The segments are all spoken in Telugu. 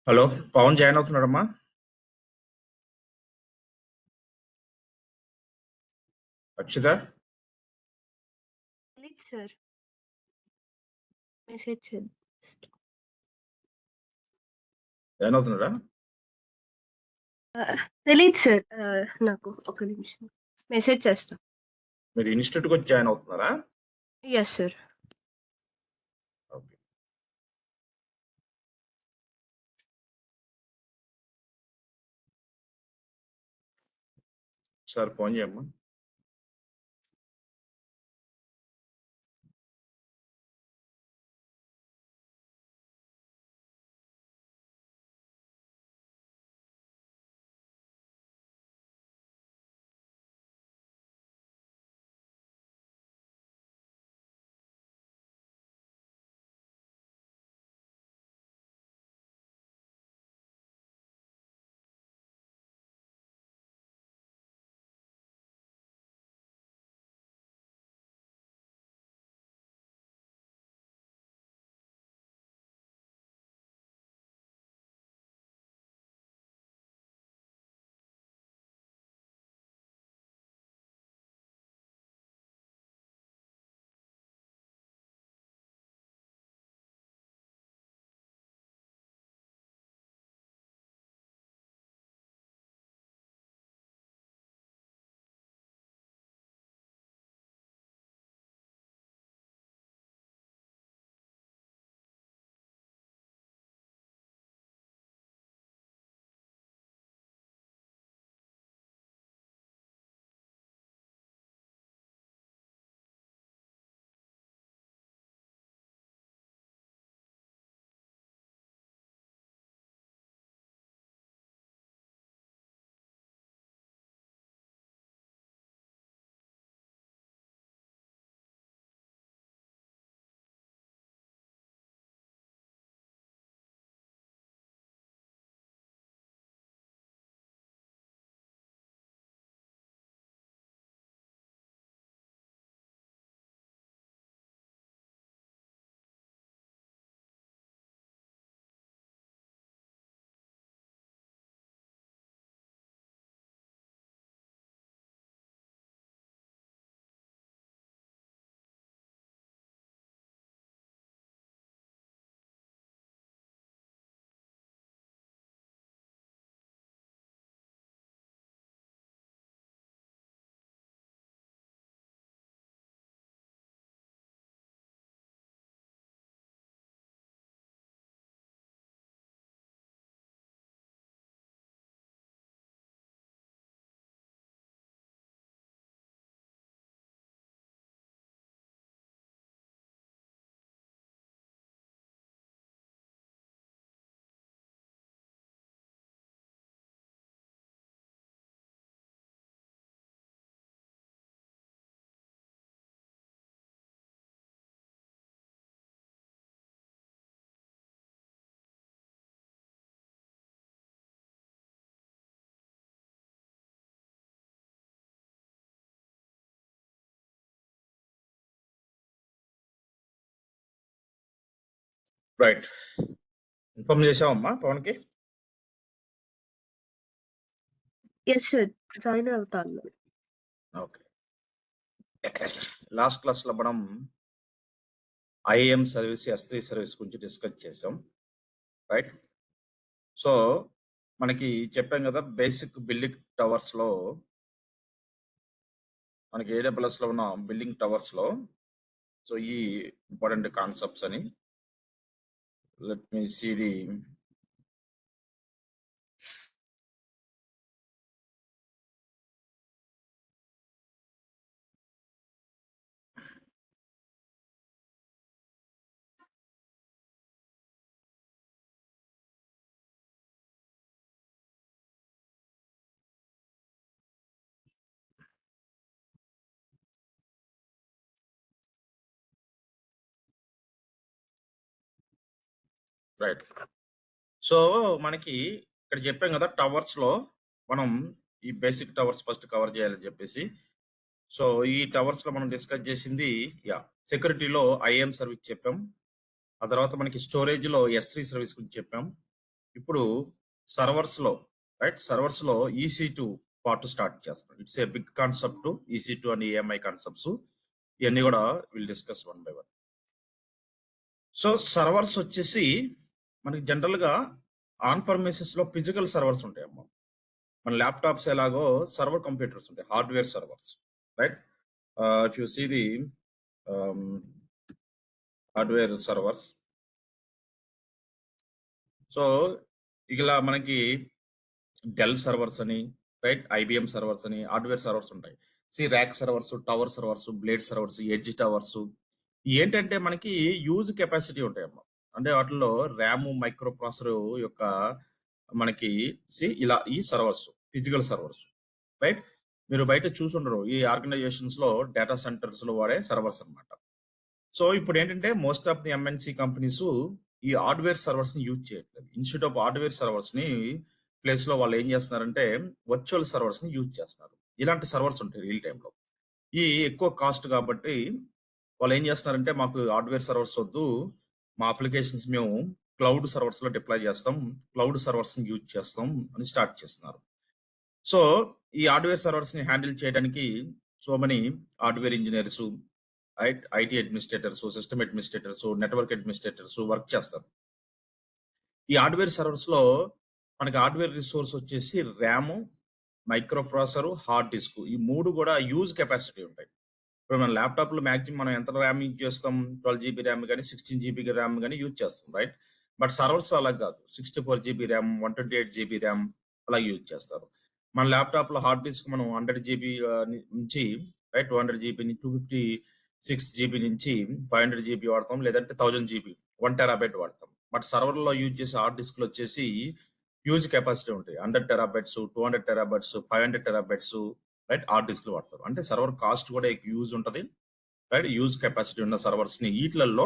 హలో! పవన్ జాయిన్ అవుతున్నాడమ్మా? అక్షిత? తెలీదు సార్. మెసేజ్ చేస్తా. జాయిన్ అవుతున్నాడా? తెలీదు సార్. నాకు ఒక నిమిషం మెసేజ్ చేస్తా. మీరు ఇన్‌స్టిట్యూట్‌కి వచ్చి జాయిన్ అవుతున్నారా? Yes sir. ఓకే. ఒకసారి ఫోన్ చేయమ్మా. రైట్. ఇన్ఫార్మ్ చేసావమ్మా పవన్‌కి? Yes sir. జాయిన్ అవుతాను. ఓకే. లాస్ట్ క్లాస్‌లో మనం ఐఏఎం సర్వీస్, S3 సర్వీస్ గురించి డిస్కస్ చేసాం. రైట్? సో, మనకి చెప్పాం కదా! బేసిక్ బిల్డింగ్ టవర్స్‌లో మనకి AWSలో ఉన్న బిల్డింగ్ టవర్స్‌లో సో, ఈ ఇంపార్టెంట్ కాన్సెప్ట్స్ అని. Let me see the right. So, మనకి ఇక్కడ చెప్పాం కదా! టవర్స్‌లో మనం ఈ బేసిక్ టవర్స్ ఫస్ట్ కవర్ చేయాలని చెప్పేసి. సో, ఈ టవర్స్‌లో మనం డిస్కస్ చేసింది సెక్యూరిటీలో ఐఏఎం సర్వీస్ చెప్పాం. ఆ తర్వాత మనకి స్టోరేజ్‌లో S3 సర్వీస్ గురించి చెప్పాం. ఇప్పుడు సర్వర్స్‌లో రైట్? సర్వర్స్‌లో EC2 పార్ట్ స్టార్ట్ చేస్తున్నాం. It's a big concept EC2 and EMI concepts. ఇయన్నీ గూడా will discuss one by one. So, servers వచ్చేసి మనకి జనరల్‌గా ఆన్ ప్రిమైసెస్‌లో ఫిజికల్ సర్వర్స్ ఉంటాయమ్మా. మన ల్యాప్‌టాప్స్ ఎలాగో సర్వర్ కంప్యూటర్స్ ఉంటాయి. Hardware servers. Right? If you see the ah, hardware servers. So, ఇలా మనకి డెల్ సర్వర్స్ అని, రైట్? IBM సర్వర్స్ అని, హార్డ్‌వేర్ సర్వర్స్ ఉంటాయి. Rack servers, tower servers, blade servers, edge towers. ఏంటంటే మనకి యూజ్ కెపాసిటీ ఉంటాయమ్మా. అంటే వాటిల్లో ర్యామ్, మైక్రో ప్రాసెసర్ యొక్క మనకి ఇలా ఈ సర్వర్స్, ఫిజికల్ సర్వర్స్, రైట్? మీరు బయట చూసుండరు. ఈ ఆర్గనైజేషన్స్‌లో డేటా సెంటర్స్‌లో వాడే సర్వర్స్ అన్నమాట. సో, ఇప్పుడేంటంటే most of the MNC companies ఈ హార్డ్‌వేర్ సర్వర్స్‌ని యూజ్ చేయట్లేదు. ఇన్‌స్టెడ్ ఆఫ్ హార్డ్‌వేర్ సర్వర్స్‌ని ప్లేస్‌లో వాళ్ళు ఏం చేస్తున్నారంటే వర్చువల్ సర్వర్స్‌ని యూజ్ చేస్తున్నారు. ఇలాంటి సర్వర్స్ ఉంటాయి రియల్ టైమ్‌లో. ఈ ఎక్కువ కాస్ట్ కాబట్టి వాళ్ళేం చేస్తున్నారంటే మాకు హార్డ్‌వేర్ సర్వర్స్ వద్దు. మా అప్లికేషన్స్ మేము క్లౌడ్ సర్వర్స్‌లో డిప్లాయ్ చేస్తాం. క్లౌడ్ సర్వర్స్‌ని యూజ్ చేస్తాం అని స్టార్ట్ చేస్తున్నారు. సో, ఈ హార్డ్‌వేర్ సర్వర్స్‌ని హ్యాండిల్ చేయడానికి so many hardware engineers, IT administrators, system administrators, network administrators work చేస్తారు. ఈ హార్డ్‌వేర్ సర్వర్స్‌లో మనకి హార్డ్‌వేర్ రిసోర్స్ వచ్చేసి RAM, micro processor, hard disk ఈ 3 కూడా యూజ్ కెపాసిటీ ఉంటాయి. ఇప్పుడు మన ల్యాప్‌టాప్‌లో మాక్సిమం మనం ఎంత ర్యామ్ యూజ్ చేస్తాం? 12 జీబీ ర్యామ్ గాని, 16 జీబీ ర్యామ్ గాని యూజ్ చేస్తాం. రైట్? బట్ సర్వర్స్‌లో అలా కాదు. 64 జీబీ ర్యామ్, 128 జీబీ ర్యామ్ అలా యూజ్ చేస్తారు. మన ల్యాప్‌టాప్‌లో హార్డ్ డిస్క్ మనం 100 జీబీ నుంచి రైట్ 200 జీబీ, 256 జీబీ నుంచి 500 జీబీ వాడతాం. లేదంటే 1000 జీబీ, 1 టెరాబైట్ వాడతాం. బట్ సర్వర్‌లో యూజ్ చేసే హార్డ్ డిస్క్‌లు వచ్చేసి హ్యూజ్ కెపాసిటీ ఉంటాయి. 100 terabytes, 200 terabytes, 500 terabytes right hard డిస్క్‌లు వాడతారు. అంటే సర్వర్ కాస్ట్ కూడా యూజ్ ఉంటది. రైట్? యూజ్ కెపాసిటీ ఉన్న సర్వర్స్‌ని ఈట్లల్లో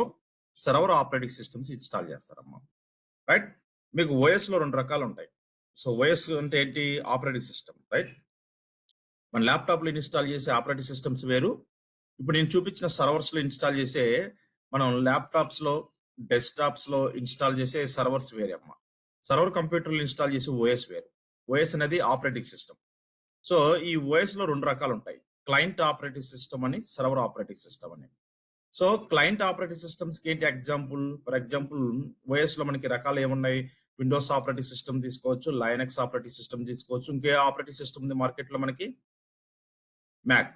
సర్వర్ ఆపరేటింగ్ సిస్టమ్స్ ఇన్‌స్టాల్ చేస్తారమ్మా. రైట్? మీకు ఓఎస్‌లో 2 రకాలుంటాయి. సో, ఓఎస్ అంటే ఏంటి? Operating system. రైట్? మన ల్యాప్‌టాప్‌లో ఇన్‌స్టాల్ చేసే ఆపరేటింగ్ సిస్టమ్స్ వేరు. ఇప్పుడు నేను చూపించిన సర్వర్స్‌లో ఇన్‌స్టాల్ చేసే మనం ల్యాప్‌టాప్స్‌లో, డెస్క్‌టాప్స్‌లో ఇన్‌స్టాల్ చేసే సర్వర్స్ వేరే అమ్మా. సర్వర్ కంప్యూటర్‌లో ఇన్‌స్టాల్ చేసే ఓఎస్ వేరు. ఓఎస్ అనేది ఆపరేటింగ్ సిస్టమ్. సో, ఈ ఓఎస్‌లో 2 రకాలుంటాయి. క్లయింట్ ఆపరేటింగ్ సిస్టమ్ అని, సర్వర్ ఆపరేటింగ్ సిస్టమ్ అని. సో, క్లయింట్ ఆపరేటింగ్ సిస్టమ్స్‌కి ఏంటి ఎగ్జాంపుల్? ఫర్ ఎగ్జాంపుల్ ఓఎస్‌లో మనకి రకాలు ఏమున్నాయి? విండోస్ ఆపరేటింగ్ సిస్టమ్ తీసుకోవచ్చు, లైనక్స్ ఆపరేటింగ్ సిస్టమ్ తీసుకోవచ్చు. ఇంకే ఆపరేటింగ్ సిస్టమ్ ఉంది మార్కెట్‌లో మనకి? మ్యాక్.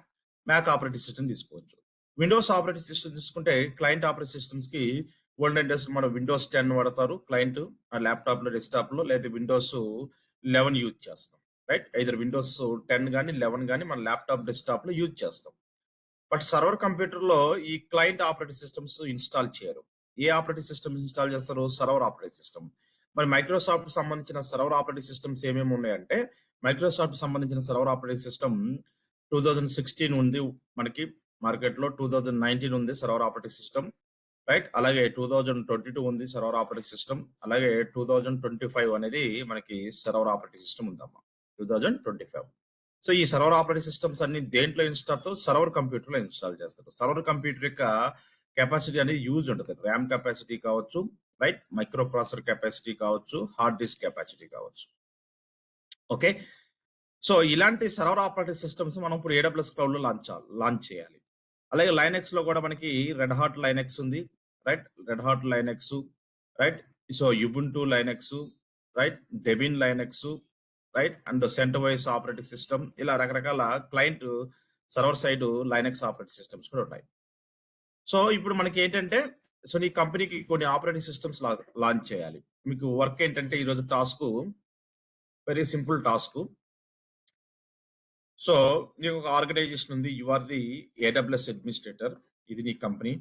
మ్యాక్ ఆపరేటింగ్ సిస్టమ్ తీసుకోవచ్చు. విండోస్ ఆపరేటింగ్ సిస్టమ్ తీసుకుంటే క్లయింట్ ఆపరేటింగ్ సిస్టమ్స్‌కి ఓల్డెన్ డేస్‌లో మనం విండోస్ 10 వాడతారు క్లయింట్ ల్యాప్‌టాప్‌లో, డెస్క్‌టాప్‌లో లేదా విండోస్ 11 యూజ్ చేస్తాం. రైట్? ఐదర్ విండోస్ 10 గాని, 11 గాని మన ల్యాప్‌టాప్, డెస్క్‌టాప్‌లో యూజ్ చేస్తాం. బట్ సర్వర్ కంప్యూటర్‌లో ఈ క్లయింట్ ఆపరేటింగ్ సిస్టమ్స్ ఇన్‌స్టాల్ చేయరు. ఏ ఆపరేటింగ్ సిస్టమ్స్ ఇన్‌స్టాల్ చేస్తారు? Server operating system. మరి మైక్రోసాఫ్ట్‌కి సంబంధించిన సర్వర్ ఆపరేటింగ్ సిస్టమ్స్ ఏమేమి ఉన్నాయంటే, మైక్రోసాఫ్ట్‌కి సంబంధించిన సర్వర్ ఆపరేటింగ్ సిస్టమ్ 2016 ఉంది మనకి మార్కెట్‌లో. 2019 ఉంది సర్వర్ ఆపరేటింగ్ సిస్టమ్. రైట్? అలాగే 2022 ఉంది సర్వర్ ఆపరేటింగ్ సిస్టమ్. అలాగే 2025 అనేది మనకి సర్వర్ ఆపరేటింగ్ సిస్టమ్ ఉందమ్మా. 2025. సో, ఈ సర్వర్ ఆపరేటింగ్ సిస్టమ్స్ అన్ని దేంట్లో ఇన్‌స్టాల్ అవుతారు? సర్వర్ కంప్యూటర్‌లో ఇన్‌స్టాల్ చేస్తారు. సర్వర్ కంప్యూటర్ యొక్క కెపాసిటీ అనేది యూజ్ ఉంటది. ర్యామ్ కెపాసిటీ కావచ్చు, రైట్? మైక్రో ప్రాసెసర్ కెపాసిటీ కావచ్చు, హార్డ్ డిస్క్ కెపాసిటీ కావచ్చు. ఓకే. సో, ఇలాంటి సర్వర్ ఆపరేటింగ్ సిస్టమ్స్ మనం ఇప్పుడు ఏడబ్ల్యూఎస్ క్లౌడ్‌లో లాంచ్ చేయాలి. అలాగే లైనక్స్‌లో కూడా మనకి రెడ్ హాట్ లైనక్స్ ఉంది. Right? Red Hat Linux, right? So, Ubuntu Linux, right? Debian Linux, right? And CentOS operating system ఇలా రకరకాల client server side Linux operating systems కూడా ఉన్నాయి. సో, ఇప్పుడు మనకేంటంటే సో, నీ కంపెనీకి కొన్ని ఆపరేటింగ్ సిస్టమ్స్ లాంచ్ చేయాలి. మీకు వర్క్ ఏంటంటే ఈరోజు task very simple task. So, నీకొక ఆర్గనైజేషన్ ఉంది. You are the AWS administrator. ఇది నీ కంపెనీ.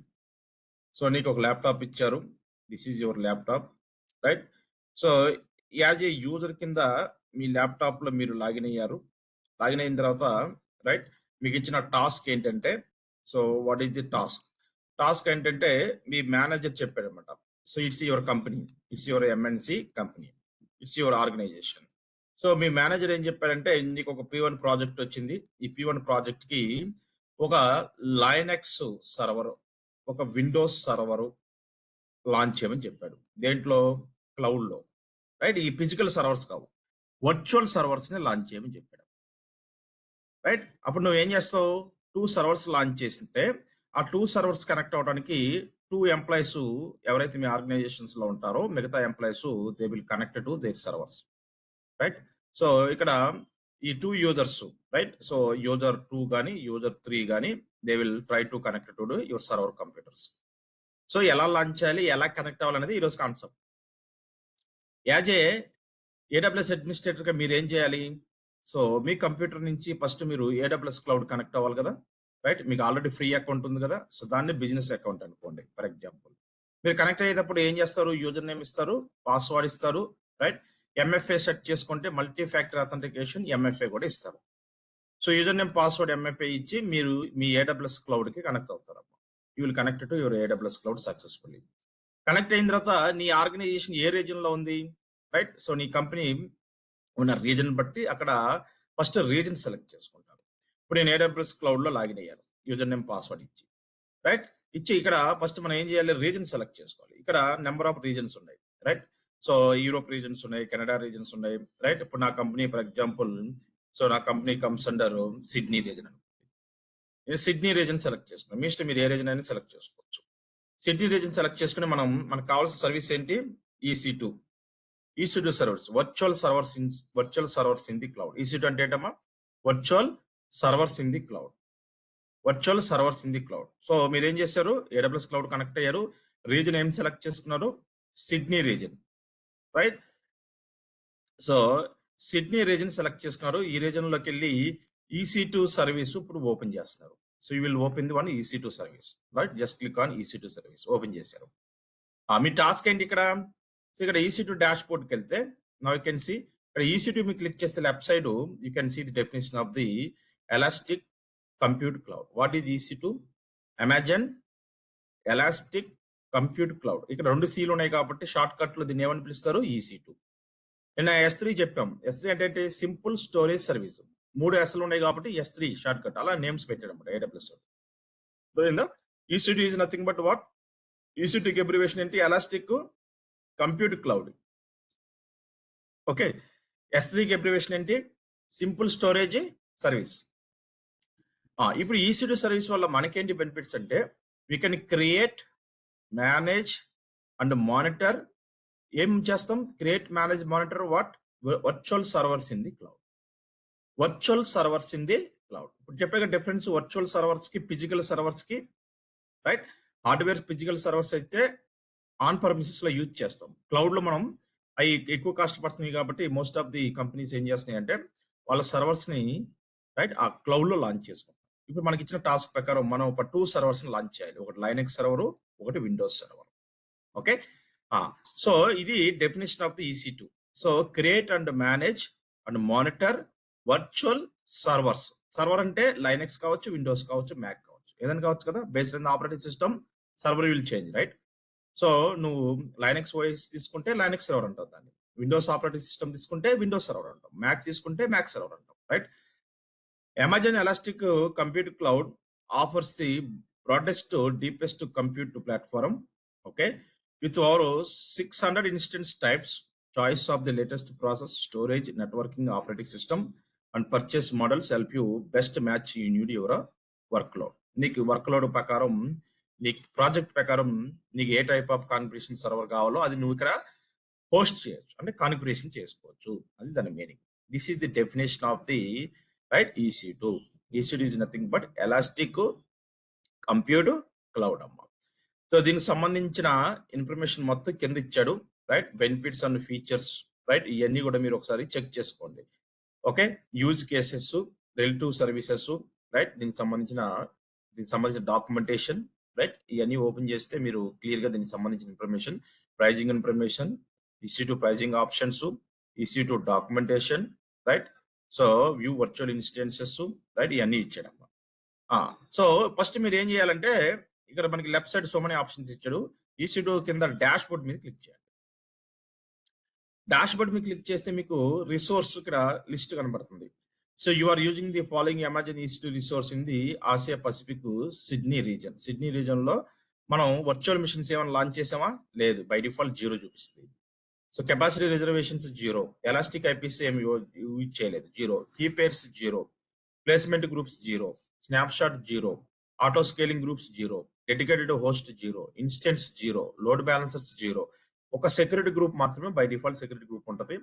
సో, నీకొక ల్యాప్‌టాప్ ఇచ్చారు. This is your laptop. Right? So, as a user కింద మీ ల్యాప్‌టాప్‌లో మీరు లాగిన్ అయ్యారు. లాగిన్ అయిన తర్వాత రైట్? మీకిచ్చిన టాస్క్ ఏంటంటే so, what is the task? Task ఏంటంటే మీ మేనేజర్ చెప్పాడన్నమాట. So, it's your company. It's your MNC company. It's your organisation. So, మీ మేనేజర్ ఏం చెప్పాడంటే నీకొక P1 ప్రాజెక్ట్ వచ్చింది. ఈ P1 ప్రాజెక్ట్‌కి ఒక లైనక్స్ సర్వర్, ఒక విండోస్ సర్వర్ లాంచ్ చేయమని చెప్పాడు. దేంట్లో? క్లౌడ్‌లో. రైట్? ఈ ఫిజికల్ సర్వర్స్ కావు. వర్చువల్ సర్వర్స్‌ని లాంచ్ చేయమని చెప్పాడు. రైట్? అప్పుడు నువ్వేం చేస్తావు? 2 సర్వర్స్ లాంచ్ చేస్తే, ఆ 2 సర్వర్స్ కనెక్ట్ అవ్వడానికి 2 ఎంప్లాయీస్ ఎవరైతే మీ ఆర్గనైజేషన్స్‌లో ఉంటారో, మిగతా employees they will connect to their servers. Right? So, ఇక్కడ ఈ 2 యూజర్స్ రైట్? సో, యూజర్ 2 గాని, యూజర్ 3 గాని they will try to connect to your server computers. So, ఎలా లాంచ్ చేయాలి? ఎలా కనెక్ట్ అవ్వాలనేది ఈరోజు కాన్సెప్ట్. యాజ్ ఏ ఏడబ్ల్యూఎస్ అడ్మినిస్ట్రేటర్‌గా మీరేం చేయాలి? సో, మీ కంప్యూటర్ నుంచి ఫస్ట్ మీరు ఏడబ్ల్యూఎస్ క్లౌడ్ కనెక్ట్ అవ్వాలి కదా! రైట్? మీకు ఆల్రెడీ ఫ్రీ అకౌంట్ ఉంది కదా! సో, దాన్ని బిజినెస్ అకౌంట్ అనుకోండి ఫర్ ఎగ్జాంపుల్. మీరు కనెక్ట్ అయ్యేటప్పుడు ఏం చేస్తారు? యూజర్ నేమ్ ఇస్తారు, పాస్వర్డ్ ఇస్తారు, రైట్? ఎంఎఫ్ఏ సెట్ చేసుకుంటే మల్టీ ఫ్యాక్టర్ అథెంటికేషన్ ఎంఎఫ్ఏ కూడా ఇస్తారు. So, user name, password, MFA ఇచ్చి మీరు మీ ఏడబ్ల్యూఎస్ క్లౌడ్‌కి కనెక్ట్ అవుతారన్నమాట. You will connect to your AWS cloud successfully. Connect అయిన తర్వాత నీ ఆర్గనైజేషన్ ఏ రీజియన్‌లో ఉంది? రైట్? సో, నీ కంపెనీ ఉన్న రీజన్ బట్టి అక్కడ ఫస్ట్ రీజన్ సెలెక్ట్ చేసుకుంటారు. ఇప్పుడు నేను ఏడబ్ల్యూఎస్ క్లౌడ్‌లో లాగిన్ అయ్యాను. యూజర్ నేమ్, పాస్వర్డ్ ఇచ్చి. రైట్? ఇచ్చి ఇక్కడ ఫస్ట్ మనం ఏం చేయాలి? రీజన్ సెలెక్ట్ చేసుకోవాలి. ఇక్కడ నంబర్ ఆఫ్ రీజన్స్ ఉన్నాయి. రైట్? సో, యూరోప్ రీజన్స్ ఉన్నాయి, కెనడా రీజన్స్ ఉన్నాయి. రైట్? ఇప్పుడు నా కంపెనీ ఫర్ ఎగ్జాంపుల్ సో, నా company comes under Sydney reason. నేను సిడ్నీ రీజన్ సెలెక్ట్ చేసుకున్నాను. మీ ఇష్టం మీరు ఏ రీజన్ అయినా సెలెక్ట్ చేసుకోవచ్చు. సిడ్నీ రీజన్ సెలెక్ట్ చేసుకుని మనకు కావాల్సిన సర్వీస్ ఏంటి? EC2. EC2 servers, virtual servers in the cloud. EC2 అంటే ఏంటమ్మా? Virtual servers in the cloud. Virtual servers in the cloud. So, మీరేం చేశారు? AWS క్లౌడ్ కనెక్ట్ అయ్యారు. రీజన్ ఏం సెలెక్ట్ చేసుకున్నారు? Sydney reason. Right? So, Sydney reason select చేసుకున్నారు. ఈ రీజన్‌లోకి వెళ్లి EC2 సర్వీస్ ఇప్పుడు ఓపెన్ చేస్తున్నారు. So, you will open the one EC2 service. Right? Just click on EC2 service. Open చేశారు. మీ టాస్క్ ఏంటి ఇక్కడ? సో, ఇక్కడ EC2 డాష్‌బోర్డ్‌కి వెళ్తే నౌ యూ కెన్ సీ ఇక్కడ EC2 మీరు క్లిక్ చేస్తే left side you can see the definition of the elastic compute cloud. What is EC2? Amazon elastic compute cloud. ఇక్కడ 2 సీలు ఉన్నాయి కాబట్టి షార్ట్ కట్ లో దీన్ని ఏమని పిలుస్తారు? EC2. నిన్న S3 చెప్పాం. S3 అంటే ఏంటి? Simple storage service. 3 Sలు ఉన్నాయి కాబట్టి S3 షార్ట్ కట్. అలా నేమ్స్ పెట్టాడు అన్నమాట AWS. అర్థమైందా? EC2 is nothing but what? EC2 కి అబ్రివేషన్ ఏంటి? Elastic compute cloud. Okay. S3 కి అబ్రివేషన్ ఏంటి? Simple storage service. ఇప్పుడు EC2 సర్వీస్ వల్ల మనకేంటి బెనిఫిట్స్ అంటే we can create, manage and monitor. ఏం చేస్తాం? Create, manage, monitor what? Virtual servers in the cloud. Virtual servers in the cloud. ఇప్పుడు చెప్పే డిఫరెన్స్ వర్చువల్ సర్వర్స్ కి, ఫిజికల్ సర్వర్స్ కి. రైట్? హార్డ్వేర్ ఫిజికల్ సర్వర్స్ అయితే ఆన్ పర్మిసెస్ లో యూజ్ చేస్తాం. క్లౌడ్ లో మనం అవి ఎక్కువ కాస్ట్ పడుతున్నాయి కాబట్టి మోస్ట్ ఆఫ్ ది కంపెనీస్ ఏం చేస్తున్నాయి అంటే వాళ్ళ సర్వర్స్ ని రైట్ ఆ క్లౌడ్ లో లాంచ్ చేసుకుంటాం. ఇప్పుడు మనకి ఇచ్చిన టాస్క్ ప్రకారం మనం ఒక 2 సర్వర్స్ ని లాంచ్ చేయాలి. ఒకటి లైనెక్స్ సర్వర్, ఒకటి విండోస్ సర్వర్. ఓకే. సో, ఇది definition of the EC2. So, create and manage and monitor virtual servers. Server అంటే లైనెక్స్ కావచ్చు, విండోస్ కావచ్చు, మ్యాక్ కావచ్చు, ఏదైనా కావచ్చు కదా. Based on operating system server will change. Right? So, నువ్వు లైనెక్స్ ఓఎస్ తీసుకుంటే లైనెక్స్ సర్వర్ అంటావు దాన్ని. విండోస్ ఆపరేటింగ్ సిస్టమ్ తీసుకుంటే విండోస్ సర్వర్ అంటాం. మ్యాక్ తీసుకుంటే మ్యాక్ సర్వర్ అంటాం. Right? Amazon elastic compute cloud offers the broadest, deepest compute platform. Okay. With over 600 instance types, choice of the latest process, storage, networking, operating system, and purchase models help you best match you need your workload. నీకు వర్క్లోడ్ ప్రకారం, నీకు ప్రాజెక్ట్ ప్రకారం నీకు ఏ టైప్ ఆఫ్ కాన్ఫిగరేషన్ సర్వర్ కావాలో అది నువ్వు ఇక్కడ హోస్ట్ చేయొచ్చు, అంటే కాన్ఫిగరేషన్ చేసుకోవచ్చు. అది దాని meaning. This is the definition of the right EC2. EC2 is nothing but elastic compute cloud అమ్మ. సో, దీనికి సంబంధించిన ఇన్ఫర్మేషన్ మొత్తం కింద ఇచ్చాడు. Right? Benefits and features. Right? ఇవన్నీ కూడా మీరు ఒకసారి చెక్ చేసుకోండి. Okay. Use cases, relative services. Right? దీనికి సంబంధించిన డాక్యుమెంటేషన్. రైట్? ఇవన్నీ ఓపెన్ చేస్తే మీరు క్లియర్ గా దీనికి సంబంధించిన information, pricing information, EC2 pricing options, EC2 documentation. Right? So, view virtual instances. Right? ఇవన్నీ ఇచ్చాడమ్మా. సో, ఫస్ట్ మీరు ఏం చేయాలంటే ఇక్కడ మనకి left side so many options ఇచ్చాడు. EC2 కింద డాష్ బోర్డ్ మీద క్లిక్ చేయండి. డాష్ బోర్డ్ మీద క్లిక్ చేస్తే మీకు రిసోర్స్ ఇక్కడ లిస్ట్ కనబడుతుంది. So, you are using the following Amazon EC2 resource in the Asia Pacific Sydney region. Sydney region లో మనం వర్చువల్ మిషన్స్ ఏమైనా లాంచ్ చేసామా? లేదు. బై డిఫాల్ట్ 0 చూపిస్తుంది. So capacity reservations 0, elastic IPs ఏమి యూజ్ చేయలేదు 0, key pairs 0, placement groups 0, snapshot 0, auto scaling groups 0, dedicated host 0, instance 0, load balancers 0. ఒక సెక్యూరిటీ గ్రూప్ మాత్రమే బై డిఫాల్ట్ సెక్యూరిటీ గ్రూప్ ఉంటుంది.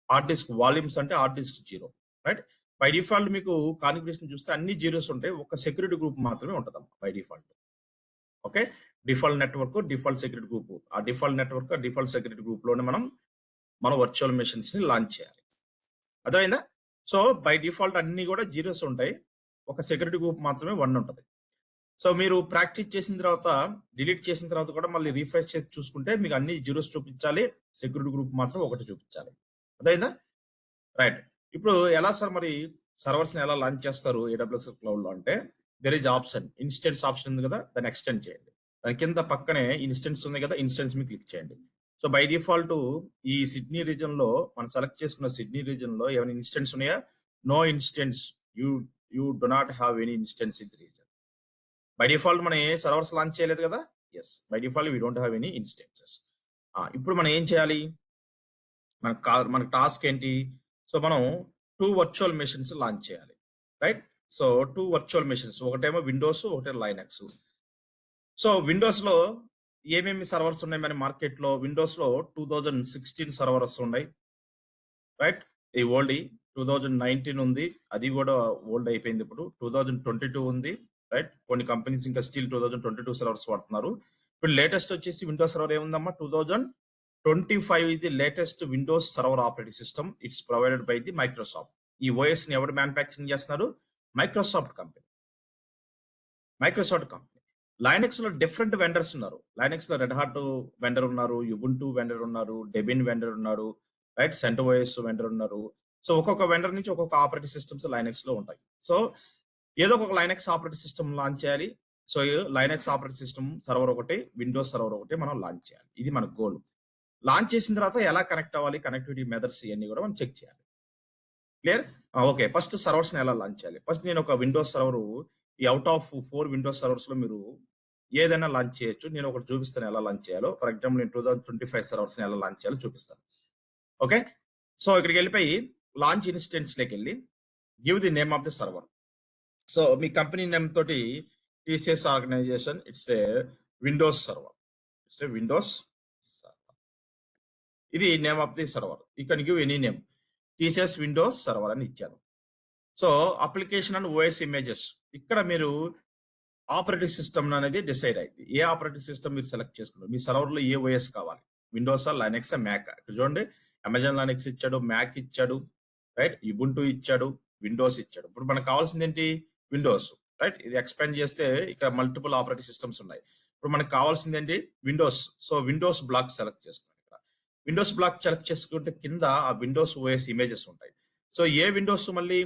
హార్డ్ డిస్క్ వాల్యూమ్స్ అంటే hard disk 0, right. By default మీకు కాన్ఫిగరేషన్ చూస్తే అన్ని జీరోస్ ఉంటాయి, ఒక సెక్యూరిటీ గ్రూప్ మాత్రమే ఉంటుంది by default. Okay, default network, default security group, ఆ default network, default security group లోనే మన వర్చువల్ మెషిన్స్ ని లాంచ్ చేయాలి. అర్థమైందా? సో బై డిఫాల్ట్ అన్ని కూడా జీరోస్ ఉంటాయి, ఒక సెక్యూరిటీ గ్రూప్ మాత్రమే 1 ఉంటుంది. సో మీరు ప్రాక్టీస్ చేసిన తర్వాత, డిలీట్ చేసిన తర్వాత కూడా మళ్ళీ రీఫ్రెష్ చేసి చూసుకుంటే మీకు అన్ని జీరోస్ చూపించాలి, సెక్యూరిటీ గ్రూప్ మాత్రం ఒకటి చూపించాలి. అర్థమైందా? రైట్. ఇప్పుడు ఎలా సార్ మరి సర్వర్స్ ని ఎలా లాంచ్ చేస్తారు AWS క్లౌడ్ లో అంటే, there is option, instance option ఉంది కదా, దాన్ని ఎక్స్టెండ్ చేయండి. దాని కింద పక్కనే ఇన్స్టెన్స్ ఉంది కదా, ఇన్స్టెన్స్ మీద క్లిక్ చేయండి. సో బై డిఫాల్ట్ ఈ సిడ్నీ రీజన్ లో మనం సెలెక్ట్ చేసుకున్న సిడ్నీ రీజన్ లో ఏమైనా ఇన్స్టెన్స్ ఉన్నాయా? No instance, you do not have any instance in the region. By default మనం ఏ సర్వర్స్ లాంచ్ చేయలేదు కదా. Yes, by default we don't have any instances. ఇప్పుడు మనం ఏం చేయాలి? మన టాస్క్ ఏంటి? సో మనం 2 వర్చువల్ మెషిన్స్ లాంచ్ చేయాలి, రైట్. సో 2 వర్చువల్ మెషిన్స్, ఒకటేమో విండోస్, ఒకటే లైనక్స్. సో విండోస్ లో ఏమేమి సర్వర్స్ ఉన్నాయి మన మార్కెట్ లో? విండోస్ లో 2016 సర్వర్స్ ఉన్నాయి, రైట్. ఈ ఓల్డ్ 2019 ఉంది, అది కూడా ఓల్డ్ అయిపోయింది. ఇప్పుడు 2022 ఉంది, రైట్. కొన్ని కంపెనీస్ ఇంకా స్టిల్ 2022 సర్వర్స్ వాడుతున్నారు. ఇప్పుడు లేటెస్ట్ వచ్చేసి విండోస్ సర్వర్ ఏముందమ్మా? 2025 ఇది latest Windows server operating system. It's provided by the Microsoft. ఈ ఓఎస్ ని ఎవరు మ్యానుఫ్యాక్చరింగ్ చేస్తున్నారు? Microsoft company. లైనక్స్ లో డిఫరెంట్ వెండర్స్ ఉన్నారు. లైనక్స్ లో రెడ్ హార్ట్ వెండర్ ఉన్నారు, యుబుంటు వెండర్ ఉన్నారు, డెబిన్ వెండర్ ఉన్నారు, రైట్. సెంటోస్ వెండర్ ఉన్నారు. సో ఒక్కొక్క వెండర్ నుంచి ఒక్కొక్క ఆపరేటింగ్ సిస్టమ్స్ లైనక్స్ లో ఉంటాయి. సో ఏదో ఒక లైనక్స్ ఆపరేటింగ్ సిస్టమ్ లాంచ్ చేయాలి. So Linux operating system server ఒకటి, విండోస్ సర్వర్ ఒకటి మనం లాంచ్ చేయాలి. ఇది మన గోల్. లాంచ్ చేసిన తర్వాత ఎలా కనెక్ట్ అవ్వాలి, కనెక్టివిటీ మెథడ్స్ ఇవన్నీ కూడా మనం చెక్ చేయాలి. క్లియర్? ఓకే, ఫస్ట్ సర్వర్స్ ని ఎలా లాంచ్ చేయాలి? ఫస్ట్ నేను ఒక విండోస్ సర్వర్, ఈ అవుట్ ఆఫ్ 4 విండోస్ సర్వర్స్ లో మీరు ఏదైనా లాంచ్ చేయొచ్చు. నేను ఒకటి చూపిస్తాను ఎలా లాంచ్ చేయాలో. ఫర్ ఎగ్జాంపుల్ నేను 2025 సర్వర్స్ ని ఎలా లాంచ్ చేయాలో చూపిస్తాను. ఓకే, సో ఇక్కడికి వెళ్ళిపోయి లాంచ్ ఇన్స్టెన్స్ లోకి వెళ్ళి give the name of the server. So మీ కంపెనీ నేమ్ తోటి TCS organisation, it's a Windows server, it's a Windows server. ఇది name of the server. You can give any name. TCS Windows server అని ఇచ్చాను. So application and OS images, ఇక్కడ మీరు ఆపరేటింగ్ సిస్టమ్ అనేది డిసైడ్ అయింది. ఏ ఆపరేటింగ్ సిస్టమ్ మీరు సెలెక్ట్ చేసుకున్నారు, మీ సర్వర్ లో ఏ OS కావాలి, విండోసా, లైనక్సా, మ్యాక్. చూడండి, అమెజాన్ లైనక్స్ ఇచ్చాడు, మ్యాక్ ఇచ్చాడు, రైట్. యుబుంటు ఇచ్చాడు, విండోస్ ఇచ్చాడు. ఇప్పుడు మనకు కావాల్సింది ఏంటి? Windows, right. ఇది ఎక్స్పాండ్ చేస్తే ఇక్కడ మల్టిపుల్ ఆపరేటింగ్ సిస్టమ్స్ ఉన్నాయి. ఇప్పుడు మనకు కావాల్సింది ఏంటి? Windows. So Windows block select చేసుకున్నాం. ఇక్కడ విండోస్ బ్లాక్ సెలెక్ట్ చేసుకుంటే కింద ఆ విండోస్ OS ఇమేజెస్ ఉంటాయి. సో ఏ విండోస్ మళ్ళీ?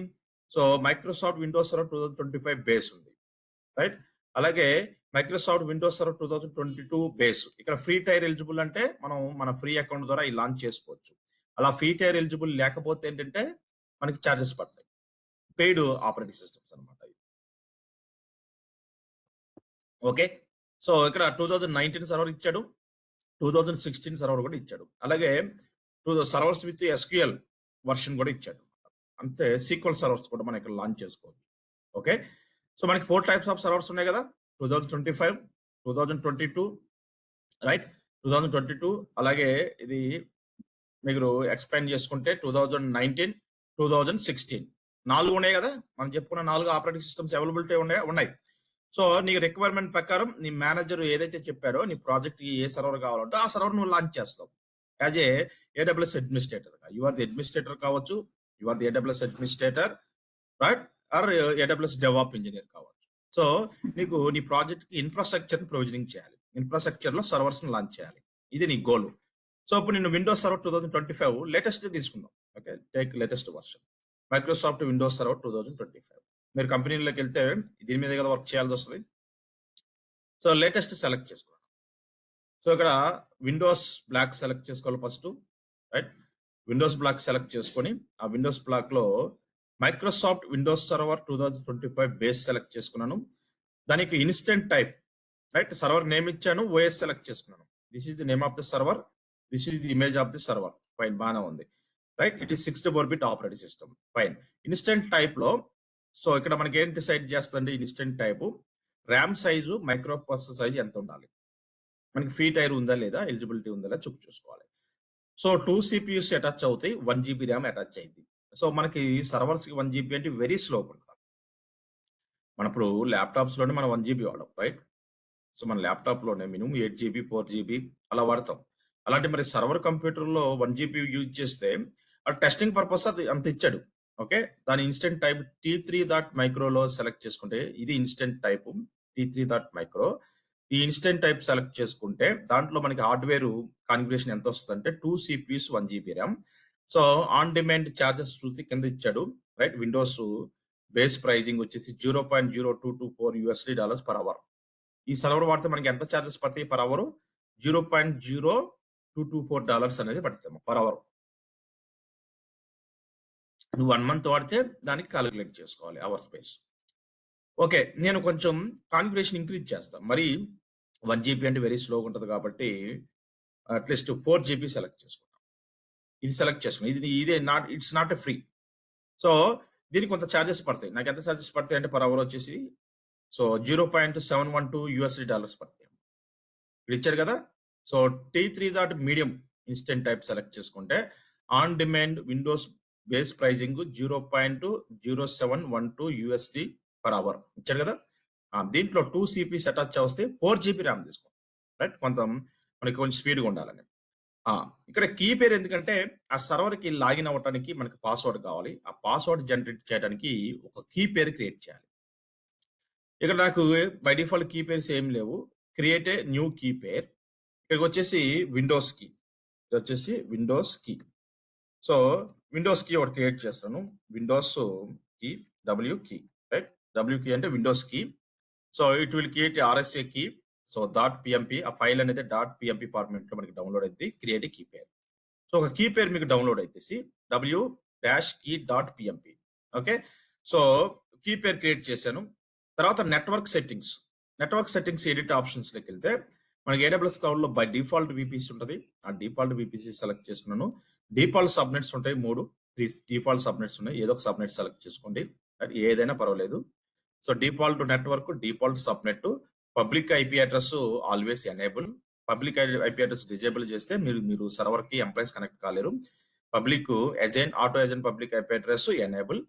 So Microsoft Windows server 2025 base ఉంది, రైట్. అలాగే మైక్రోసాఫ్ట్ విండోస్ సర్వర్ 2022 బేస్. ఇక్కడ ఫ్రీ టైర్ ఎలిజిబుల్ అంటే మనం మన ఫ్రీ అకౌంట్ ద్వారా ఈ లాంచ్ చేసుకోవచ్చు. అలా ఫ్రీ టైర్ ఎలిజిబుల్ లేకపోతే ఏంటంటే మనకి ఛార్జెస్ పడతాయి. పెయిడ్ ఆపరేటింగ్ సిస్టమ్స్ అనమాట. ఓకే, సో ఇక్కడ 2019 సర్వర్ ఇచ్చాడు, 2016 సర్వర్ కూడా ఇచ్చాడు. అలాగే సర్వర్స్ విత్ SQL వర్షన్ కూడా ఇచ్చాడు. అంతే సీక్వెల్ సర్వర్స్ కూడా మనం ఇక్కడ లాంచ్ చేసుకోవచ్చు. ఓకే, సో మనకి 4 టైప్స్ ఆఫ్ సర్వర్స్ ఉన్నాయి కదా, 2025, 2022, రైట్. 2022 అలాగే ఇది మీరు ఎక్స్పాండ్ చేసుకుంటే 2019, 2016 4 ఉన్నాయి కదా. మనం చెప్పుకున్న 4 ఆపరేటింగ్ సిస్టమ్స్ అవైలబిలిటీ ఉన్నాయి. సో నీ రిక్వైర్మెంట్ ప్రకారం నీ మేనేజర్ ఏదైతే చెప్పాడో నీ ప్రాజెక్ట్ ఏ సర్వర్ కావాలంటే ఆ సర్వర్ నువ్వు లాంచ్ చేస్తావు as a AWS administrator. You are the administrator కావచ్చు, you are the AWS administrator, right, or AWS DevOps engineer కావచ్చు. సో నీకు నీ ప్రాజెక్ట్ కి ఇన్ఫ్రాస్ట్రక్చర్ ప్రొవిజనింగ్ చేయాలి, ఇన్ఫ్రాస్ట్రక్చర్ లో సర్వర్స్ ని లాంచ్ చేయాలి. ఇది నీ గోల్. సో ఇప్పుడు నేను విండోస్ సర్వర్ 2025 లేటెస్ట్ తీసుకుందాం. Okay, take latest version Microsoft Windows server 2025. మీరు కంపెనీలోకి వెళ్తే దీని మీద కదా వర్క్ చేయాల్సి వస్తుంది. సో లేటెస్ట్ సెలెక్ట్ చేసుకోండి. సో ఇక్కడ విండోస్ బ్లాక్ సెలెక్ట్ చేసుకోవాలి first, right. Windows block select చేసుకొని ఆ విండోస్ బ్లాక్ లో Microsoft Windows server 2025 base select చేసుకున్నాను. దానికి instance type, right. Server name ఇచ్చాను, OS సెలెక్ట్ చేసుకున్నాను. This is the name of the server, this is the image of the server. Fine బానే ఉంది. Right. It is 64 bit operating system. Fine. Instance టైప్‌లో సో, ఇక్కడ మనకేం డిసైడ్ చేస్తదండి instance type RAM size, micro processor size ఎంత ఉండాలి? మనకి ఫ్రీ టైర్ ఉందా లేదా? ఎలిజిబిలిటీ ఉందా లేదా? చూసుకోవాలి. సో, 2 సీపీయూస్ అటాచ్ అవుతాయి. 1 జీబీ ర్యామ్ అటాచ్ అయింది. సో, మనకి సర్వర్స్‌కి 1 జీబీ అంటే వెరీ స్లోగా ఉంటది. మనప్పుడు ల్యాప్‌టాప్స్‌లోనే మనం 1 జీబీ వాడం. రైట్. సో, మన ల్యాప్‌టాప్‌లోనే మినిమమ్ 8 జీబీ, 4 జీబీ అలా వాడతాం. అలాంటి మరి సర్వర్ కంప్యూటర్‌లో 1 జీబీ యూజ్ చేస్తే టెస్టింగ్ పర్పస్ అది అంత ఇచ్చాడు. ఓకే. దాని ఇన్‌స్టంట్ టైప్ టీ3 డాట్ మైక్రోలో సెలెక్ట్ చేసుకుంటే ఇది instant type T three dot micro. ఈ ఇన్‌స్టంట్ టైప్ సెలెక్ట్ చేసుకుంటే దాంట్లో మనకి హార్డ్‌వేర్ కాన్ఫిగరేషన్ ఎంతొస్తదంటే 2 CPUs, 1 GB RAM. So, on demand charges చూస్తే కింద ఇచ్చాడు. రైట్. విండోస్ బేస్ ప్రైజింగ్ వచ్చేసి $0.0224 పర్ అవర్. ఈ సర్వర్ వాడితే మనకి ఎంత చార్జెస్ పడతాయి పర్ అవర్? $0.0224 అనేది పడతాయి పర్ అవర్. నువ్వు 1 మంత్ వాడితే దానికి కాలిక్యులేట్ చేసుకోవాలి అవర్ స్పేస్. ఓకే. నేను కొంచెం కాన్ఫిగరేషన్ ఇంక్రీజ్ చేస్తా. మరి 1 జీబీ అంటే వెరీ స్లోగా ఉంటది కాబట్టి అట్‌లీస్ట్ 4 జీబీ సెలెక్ట్ చేసుకుంటా. ఇది సెలెక్ట్ చేసుకున్నా. ఇదే it's not a free. So, దీనికి కొంత చార్జెస్ పడతాయి. నాకెంత చార్జెస్ పడతాయి అంటే పర్ అవర్ వచ్చేసి సో, $0.712 పడతాయి. ఇచ్చారు కదా! So, T three dot medium instant type select చేసుకుంటే on demand Windows base pricing $0.0712 per hour ఇచ్చారు కదా! దీంట్లో 2 సీపీస్ అటాచ్ వస్తే 4 జీబీ ర్యామ్ తీసుకో. రైట్. మనకి కొంచెం స్పీడ్‌గా ఉండాలని. ఇక్కడ కీ పేరు ఎందుకంటే ఆ సర్వర్‌కి లాగిన్ అవ్వటానికి మనకి పాస్వర్డ్ కావాలి. ఆ పాస్వర్డ్ జనరేట్ చేయడానికి ఒక కీ పేరు క్రియేట్ చేయాలి. ఇక్కడ నాకు బై డిఫాల్ట్ కీ పేర్స్ ఏమి లేవు. Create a new key pair. ఇక్కడికొచ్చేసి విండోస్ కీ. ఇదొచ్చేసి Windows key. So, Windows key ఒకటి క్రియేట్ చేస్తాను. Windows key, W key. Right. W key అంటే Windows key. So, it will create RSA key. So, .pmp ఆ ఫైల్ అనేది .pmp ఫార్మాట్‌లో మనకి డౌన్‌లోడ్ అయిద్ది. Create a key pair. So, ఒక కీ పేరు మీకు డౌన్‌లోడ్ అయిద్దేసి w-key.pmp. Okay. So, key pair create చేశాను. తర్వాత network settings. Network settings edit ఆప్షన్స్‌లోకెళ్తే మనకి ఏడబ్ల్యూఎస్ క్లౌడ్‌లో బై డిఫాల్ట్ వీపీసీ ఉంటది. ఆ డిఫాల్ట్ వీపీసీ సెలెక్ట్ చేసుకున్నాను. డిఫాల్ట్ సబ్‌నెట్స్ ఉంటాయి 3 డిఫాల్ట్ సబ్‌నెట్స్ ఉన్నాయి. ఏదో ఒక సబ్‌నెట్ సెలెక్ట్ చేసుకోండి. అది ఏదైనా పర్వాలేదు. So, default network, default subnet, public IP address always enable. Public IP address disable చేస్తే మీరు సర్వర్‌కి ఎంప్లాయీస్ కనెక్ట్ కాలేరు. Public auto అజైన్ public IP address enable.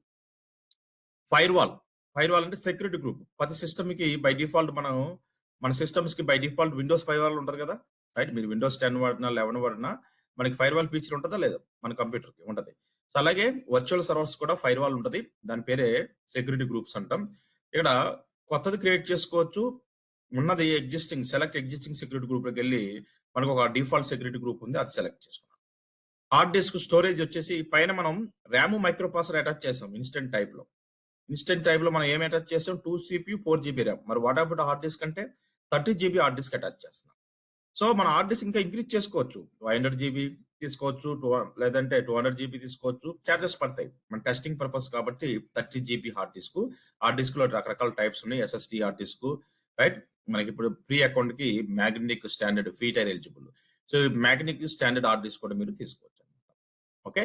Firewall. Firewall అంటే సెక్యూరిటీ గ్రూప్. ప్రతి సిస్టమ్‌కి బై డిఫాల్ట్ మన సిస్టమ్స్‌కి బై డిఫాల్ట్ విండోస్ ఫైర్‌వాల్ ఉంటది కదా! రైట్. మీరు విండోస్ 10 వాడినా, 11 వాడినా మనకి ఫైర్‌వాల్ ఫీచర్ ఉంటదా లేదా? మన కంప్యూటర్‌కి ఉంటది. సో, అలాగే వర్చువల్ సర్వర్స్ కూడా ఫైర్‌వాల్ ఉంటది. దాని పేరే సెక్యూరిటీ గ్రూప్స్ అంటాం. ఇక్కడ కొత్తది క్రియేట్ చేసుకోవచ్చు. ఉన్నది సెలెక్ట్ ఎగ్జిస్టింగ్ సెక్యూరిటీ గ్రూప్‌లోకెళ్ళి మనకు ఒక డిఫాల్ట్ సెక్యూరిటీ గ్రూప్ ఉంది. అది సెలెక్ట్ చేసుకున్నాం. హార్డ్ డిస్క్ స్టోరేజ్ వచ్చేసి పైన మనం ర్యామ్, మైక్రో ప్రాసెసర్ అటాచ్ చేసాం ఇన్‌స్టంట్ టైప్‌లో. ఇన్‌స్టంట్ టైప్‌లో మనం ఏమి అటాచ్ చేసాం 2 సీపీయూ, 4 జీబీ ర్యామ్. మరి వాట్ అబౌట్ హార్డ్ డిస్క్ అంటే 30 జీబీ హార్డ్ డిస్క్ అటాచ్ చేస్తున్నాం. సో, మన హార్డ్ డిస్క్ ఇంకా ఇంక్రీజ్ చేసుకోవచ్చు. 500 జీబీ తీసుకోవచ్చు. లేదంటే 200 జీబీ తీసుకోవచ్చు. చార్జెస్ పడతాయి. మన టెస్టింగ్ పర్పస్ కాబట్టి 30 జీబీ హార్డ్ డిస్క్. హార్డ్ డిస్క్‌లో రకరకాల టైప్స్ ఉన్నాయి. SSD hard disk. రైట్. మనకిప్పుడు ప్రీ అకౌంట్‌కి magnetic standard free tier eligible. So, magnetic standard hard disk కూడా మీరు తీసుకోవచ్చు. ఓకే.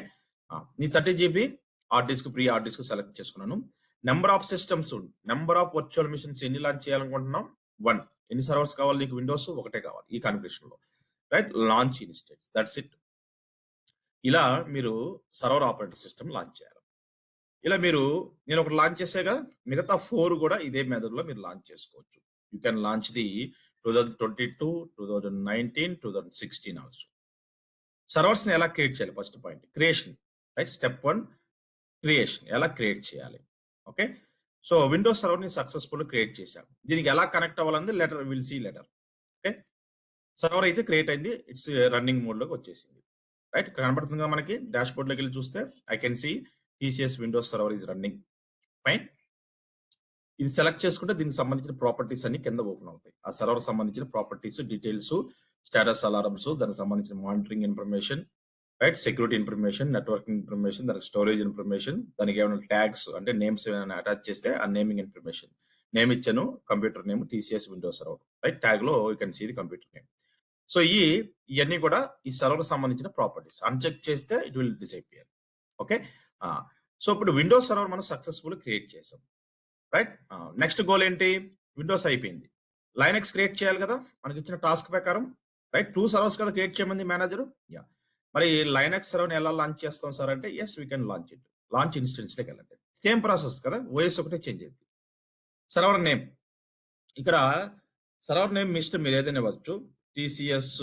ఈ 30 GB hard disk free hard disk select చేసుకున్నాను. Number of systems, number of virtual machines ఎన్ని లాంచ్ చేయాలనుకుంటున్నాం? 1. ఎన్ని సర్వర్స్ కావాలి నీకు? విండోస్ ఒకటే కావాలి ఈ కాన్ఫిగరేషన్‌లో. Right. Launch instance. That's it. ఇలా మీరు సర్వర్ ఆపరేటింగ్ సిస్టమ్ లాంచ్ చేయాలి. ఇలా నేను ఒకటి లాంచ్ చేసాగా మిగతా 4 కూడా ఇదే మెథడ్‌లో మీరు లాంచ్ చేసుకోవచ్చు. You can launch the 2022, 2019, 2016 also. సర్వర్స్‌ని ఎలా క్రియేట్ చేయాలి? First point creation. Right. Step 1 creation. ఎలా క్రియేట్ చేయాలి? ఓకే. సో, విండోస్ సర్వర్‌ని సక్సెస్‌ఫుల్‌గా క్రియేట్ చేశాం. దీనికి ఎలా కనెక్ట్ అవ్వాలన్నది will see later. Okay. Server అయితే క్రియేట్ అయింది. ఇట్స్ రన్నింగ్ మోడ్‌లోకి వచ్చేసింది. రైట్. కనపడుతుందిగా మనకి డాష్‌బోర్డ్‌లోకెళ్ళి చూస్తే I can see TCS Windows server is running. Fine. ఇది సెలెక్ట్ చేసుకుంటే దీనికి సంబంధించిన ప్రాపర్టీస్ అన్ని కింద ఓపెన్ అవుతాయి. ఆ సర్వర్ సంబంధించిన ప్రాపర్టీస్, డీటెయిల్స్, స్టేటస్ అలారమ్స్, దానికి సంబంధించిన monitoring information, right. Security information, networking information, దానికి స్టోరేజ్ ఇన్ఫర్మేషన్, దానికి ఏమైనా ట్యాగ్స్ అంటే నేమ్స్ ఏమైనా అటాచ్ చేస్తే ఆ నేమింగ్ ఇన్ఫర్మేషన్. నేమ్ ఇచ్చాను computer name TCS Windows server. Right. ట్యాగ్‌లో you can see the computer name. So ఇవన్నీ కూడా ఈ సర్వర్ సంబంధించిన ప్రాపర్టీస్. అన్‌చెక్ చేస్తే ఇట్ విల్ డిసపియర్. ఓకే. ఆ! సో ఇప్పుడు విండోస్ సర్వర్ మనం సక్సెస్‌ఫుల్ క్రియేట్ చేసాం. రైట్? నెక్స్ట్ గోల్ ఏంటి? విండోస్ అయిపోయింది. లైనక్స్ క్రియేట్ చేయాలి కదా! మనకిచ్చిన టాస్క్ ప్రకారం. రైట్? 2 సర్వర్స్ కదా క్రియేట్ చేయమంది మేనేజరు. యాహ్! మరి లైనక్స్ సర్వర్‌ని ఎలా లాంచ్ చేస్తాం సార్ అంటే, yes we can launch it. Launch ఇన్‌స్టెన్స్‌లోకెళ్ళండి. సేమ్ ప్రాసెస్ కదా! ఓఎస్ ఒకటే చేంజ్ అయ్యిద్ది. Server name. ఇక్కడ సర్వర్ నేమ్ మీ ఇష్టం మీరేదైనా ఇవ్వచ్చు. TCS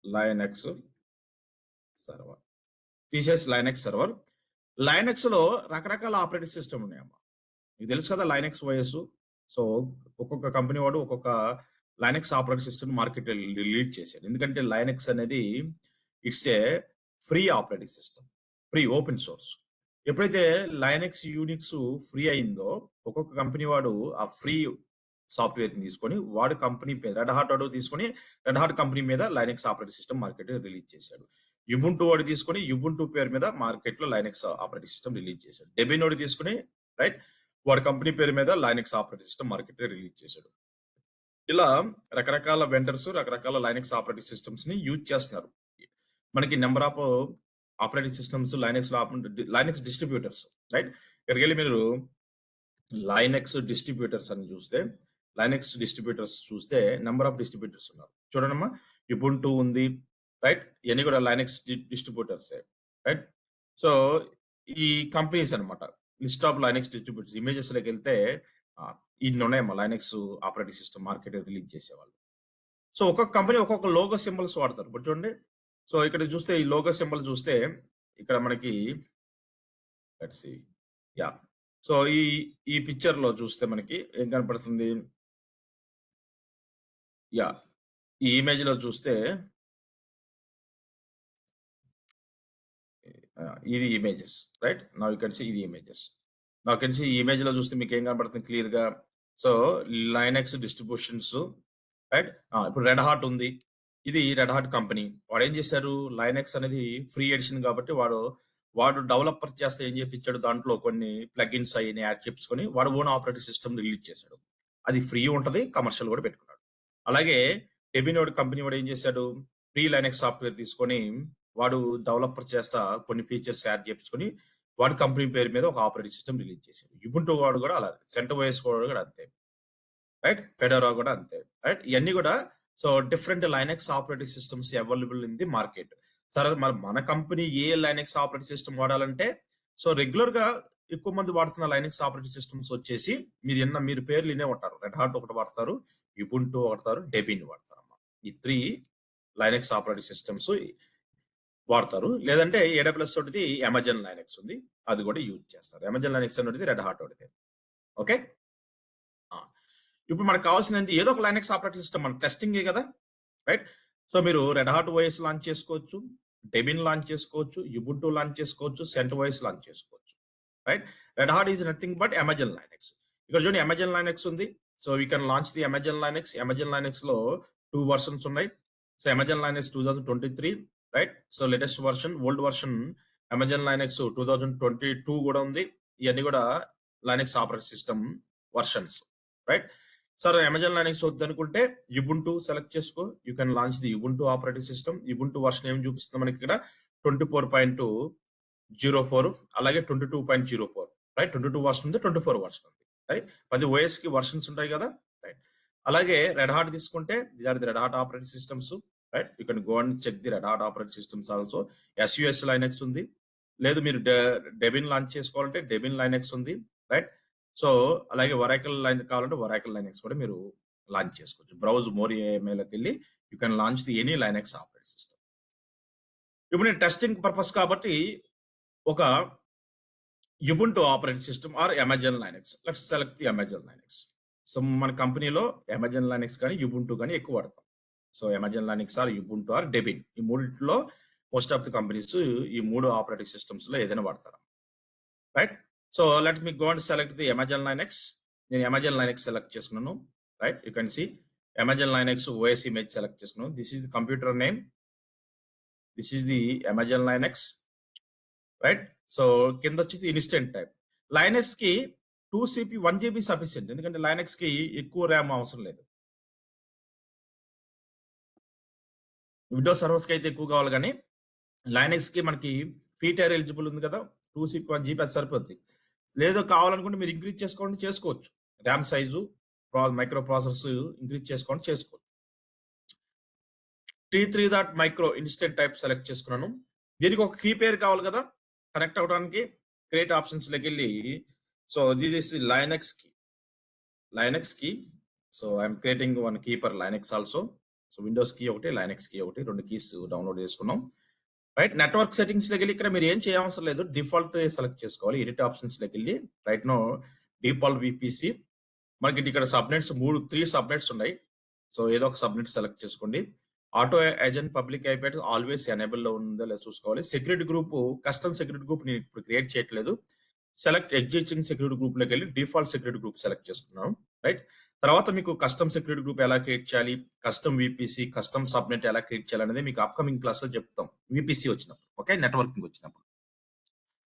Linux server. TCS Linux server. లైనక్స్‌లో రకరకాల ఆపరేటింగ్ సిస్టమ్ ఉన్నాయమ్మా. మీకు తెలుసు కదా లైనక్స్ ఓఎస్. సో, ఒక్కొక్క కంపెనీ వాడు ఒక్కొక్క Linux operating system market release చేశారు. ఎందుకంటే లైనక్స్ అనేది it's a free operating system. Free open source. ఎప్పుడైతే లైనక్స్, యూనిక్స్ ఫ్రీ అయిందో ఒక్కొక్క కంపెనీ వాడు ఆ ఫ్రీ సాఫ్ట్‌వేర్‌ని తీసుకొని వాడు కంపెనీ పేరు రెడ్ హాట్ వాడు తీసుకొని రెడ్ హాట్ కంపెనీ మీద Linux operating system market release చేశాడు. యుబుంటు వాడు తీసుకొని యుబుంటు పేరు మీద మార్కెట్‌లో లైనక్స్ ఆపరేటింగ్ సిస్టమ్ రిలీజ్ చేశాడు. డెబిన్ వాడు తీసుకొని రైట్ వాడి కంపెనీ పేరు మీద Linux operating system market release చేశాడు. ఇలా రకరకాల వెండర్స్ రకరకాల లైనక్స్ ఆపరేటింగ్ సిస్టమ్స్ ని యూజ్ చేస్తున్నారు. మనకి number of operating systems Linux distributors right. ఇక్కడికి వెళ్ళి మీరు లైనక్స్ డిస్ట్రిబ్యూటర్స్ అని చూస్తే లైనక్స్ డిస్ట్రిబ్యూటర్స్ చూస్తే నెంబర్ ఆఫ్ డిస్ట్రిబ్యూటర్స్ ఉన్నారు. చూడండమ్మా ఉబుంటు ఉంది రైట్. ఇవన్నీ కూడా లైనక్స్ డిస్ట్రిబ్యూటర్స్ రైట్. సో ఈ కంపెనీస్ అన్నమాట. List of Linux distributors images లోకి వెళ్తే ఇన్ని ఉన్నాయమ్మా Linux operating system market release చేసేవాళ్ళు. సో ఒక్కొక్క కంపెనీ ఒక్కొక్క లోగో సింబల్స్ వాడతారు. ఇప్పుడు చూడండి. సో ఇక్కడ చూస్తే ఈ లోగో సింబల్ చూస్తే ఇక్కడ మనకి లెట్స్ సీ యా. సో ఈ పిక్చర్ లో చూస్తే మనకి ఏం కనపడుతుంది? యా ఈ ఇమేజ్ లో చూస్తే ఇది images right. Now you can see ఇది ఇమేజెస్. నాకు తెలిసి ఈ ఇమేజ్ లో చూస్తే మీకు ఏం కనబడుతుంది క్లియర్ గా? So Linux distributions right. ఇప్పుడు రెడ్ హాట్ ఉంది. ఇది రెడ్ హాట్ కంపెనీ. వాడు ఏం చేశారు? లైనక్స్ అనేది ఫ్రీ ఎడిషన్ కాబట్టి వాడు డెవలపర్ చేస్తే ఏం చేపించాడు? దాంట్లో కొన్ని ప్లగిన్స్ అయ్యి యాడ్ చేసుకొని వాడు ఓన్ ఆపరేటింగ్ సిస్టమ్ రిలీజ్ చేశాడు. అది ఫ్రీ ఉంటది, కమర్షియల్ కూడా పెట్టుకున్నాడు. అలాగే డెబినోడ్ కంపెనీ వాడు ఏం చేశాడు? ఫ్రీ లైనక్స్ సాఫ్ట్వేర్ తీసుకొని వాడు డెవలపర్ చేస్తా కొన్ని ఫీచర్స్ యాడ్ చేసుకొని వాడి కంపెనీ పేరు మీద ఒక ఆపరేటింగ్ సిస్టమ్ రిలీజ్ చేశాడు. యుబుంటు వాడు కూడా అలా, సెంటోస్ వాడు కూడా అంతే రైట్. ఫెడోరా కూడా అంతే రైట్. ఇవన్నీ కూడా so different Linux operating systems available in the market. సరే మరి మన కంపెనీ ఏ లైనక్స్ ఆపరేటింగ్ సిస్టమ్ వాడాలంటే సో రెగ్యులర్ గా ఎక్కువ మంది వాడుతున్న లైనక్స్ ఆపరేటింగ్ సిస్టమ్స్ వచ్చేసి మీరు పేర్లు వినే ఉంటారు. రెడ్ హాట్ ఒకటి వాడతారు, యుబుంటు వాడతారు, డెబిన్ వాడతారు అమ్మా. ఈ 3 లైనక్స్ ఆపరేటింగ్ సిస్టమ్స్ వాడతారు. లేదంటే ఏడబ్ల్యూఎస్ తోటిది అమెజాన్ లైనక్స్ ఉంది, అది కూడా యూజ్ చేస్తారు. అమెజాన్ లైనక్స్ అనేది రెడ్ హాట్ ఒకటి. ఓకే. ఇప్పుడు మనకు కావాల్సింది ఏదో ఒక లైనక్స్ ఆపరేటింగ్ సిస్టమ్ మన టెస్టింగే కదా రైట్. సో మీరు రెడ్ హాట్ ఓఎస్ లాంచ్ చేసుకోవచ్చు, డెబిన్ లాంచ్ చేసుకోవచ్చు, యుబుంటు లాంచ్ చేసుకోవచ్చు, సెంటోస్ లాంచ్ చేసుకోవచ్చు right. Red hot is nothing but Amazon Linux. ఇక్కడ చూడండి అమెజాన్ లైనక్స్ ఉంది. So we can launch the Amazon Linux. Amazon Linux లో 2 వర్షన్స్ ఉన్నాయి. So Amazon Linux 2023 right. So latest version, old version Amazon Linux 2022 కూడా ఉంది. ఇవన్నీ కూడా Linux operating system versions right. Sir Amazon Linux వద్దనుకుంటే యుబుంటు సెలెక్ట్ చేసుకో. You can launch the Ubuntu operating system. Ubuntu version ఏం చూపిస్తుంది మనకి ఇక్కడ? 24.04 అలాగే 22.04 రైట్. 22 వర్షన్ ఉంది, 24 వర్షన్ ఉంది రైట్. 10 ఓఎస్ కి వర్షన్స్ ఉంటాయి కదా రైట్. అలాగే రెడ్ హాట్ తీసుకుంటే the are the Red Hat operating systems right. You can go and check the Red Hat operating systems also. SUSE Linux ఉంది. లేదు మీరు డెబిన్ లాంచ్ చేసుకోవాలంటే డెబిన్ లైనక్స్ ఉంది రైట్. సో అలాగే వరాకల్ లైన్ కావాలంటే వరాకల్ లైనక్స్ కూడా మీరు లాంచ్ చేసుకోవచ్చు. బ్రౌజ్ మోర్ ఏఎంఐలోకి వెళ్ళి you can launch the any Linux operating system. ఇప్పుడు నేను టెస్టింగ్ పర్పస్ కాబట్టి ఒక Ubuntu operating system or Amazon Linux. Let's select the Amazon Linux. So మన కంపెనీలో అమెజాన్ లైనక్స్ కానీ యుబుంటు కానీ ఎక్కువ వాడతాం. So Amazon Linux or Ubuntu or Debian, ఈ మూడింటిలో మోస్ట్ ఆఫ్ ది కంపెనీస్ ఈ 3 ఆపరేటింగ్ సిస్టమ్స్ లో ఏదైనా వాడతారు right. So let me go and select the Amazon Linux. నేను అమెజాన్ లైనక్స్ సెలెక్ట్ చేసుకున్నాను right. You can see Amazon Linux OS image select చేసుకున్నాను. This is the computer name, this is the Amazon Linux right. So కింద వచ్చేసి ఇన్స్టెంట్ టైప్. లైనక్స్ కి 2 సిపి 1 జీబీ సఫిషియెంట్, ఎందుకంటే లైనక్స్ కి ఎక్కువ ర్యామ్ అవసరం లేదు. విండోస్ సర్వర్స్‌కి అయితే ఎక్కువ కావాలి గానీ, లైనక్స్‌కి మనకి ఫ్రీ టైర్ ఎలిజిబుల్ ఉంది కదా! 261 జీబీ అది సరిపోద్ది. లేదు కావాలనుకుంటే మీరు ఇంక్రీజ్ చేసుకోవాలంటే చేసుకోవచ్చు. RAM size, micro processors increase చేసుకోవాలంటే చేసుకోవచ్చు. T3 dot micro instance type select చేసుకున్నాను. దీనికి ఒక కీ పేరు కావాలి కదా! కనెక్ట్ అవ్వడానికి క్రియేట్ ఆప్షన్స్‌లోకెళ్ళి so this is Linux key. Linux key. So I'm creating one key for Linux also. So Windows key ఒకటి, లైనక్స్ కీ ఒకటి 2 కీస్ డౌన్‌లోడ్ చేసుకున్నాం. రైట్ నెట్వర్క్ సెట్టింగ్స్‌లోకెళ్ళి ఇక్కడ మీరు ఏం చేయవసరం లేదు. డిఫాల్ట్ చేసుకోవాలి. ఎడిట్ ఆప్షన్స్‌లోకెళ్ళి రైట్ నౌ డిఫాల్ట్ వీపీసీ మనకి ఇక్కడ సబ్‌నెట్స్ 3 సబ్‌నెట్స్ ఉన్నాయి. సో ఏదో ఒక సబ్‌నెట్ సెలెక్ట్ చేసుకోండి. Auto agent public IP address always enable లో ఉందో లేదో చూసుకోవాలి. Security group custom security group నేను ఇప్పుడు క్రియేట్ చేయట్లేదు. సెలెక్ట్ ఎగ్జిస్టింగ్ సెక్యూరిటీ గ్రూప్ లోకి వెళ్ళి డిఫాల్ట్ సెక్యూరిటీ గ్రూప్ సెలెక్ట్ చేసుకున్నాను. రైట్ తర్వాత మీకు కస్టమ్ సెక్యూరిటీ గ్రూప్ ఎలా క్రియేట్ చేయాలి, కస్టమ్ విపిసి, కస్టమ్ సబ్నెట్ ఎలా క్రియేట్ చేయాలి అనేది మీకు అప్కమింగ్ క్లాస్ లో చెప్తాం. విపిసి వచ్చినప్పుడు, ఓకే, నెట్వర్కింగ్ వచ్చినప్పుడు.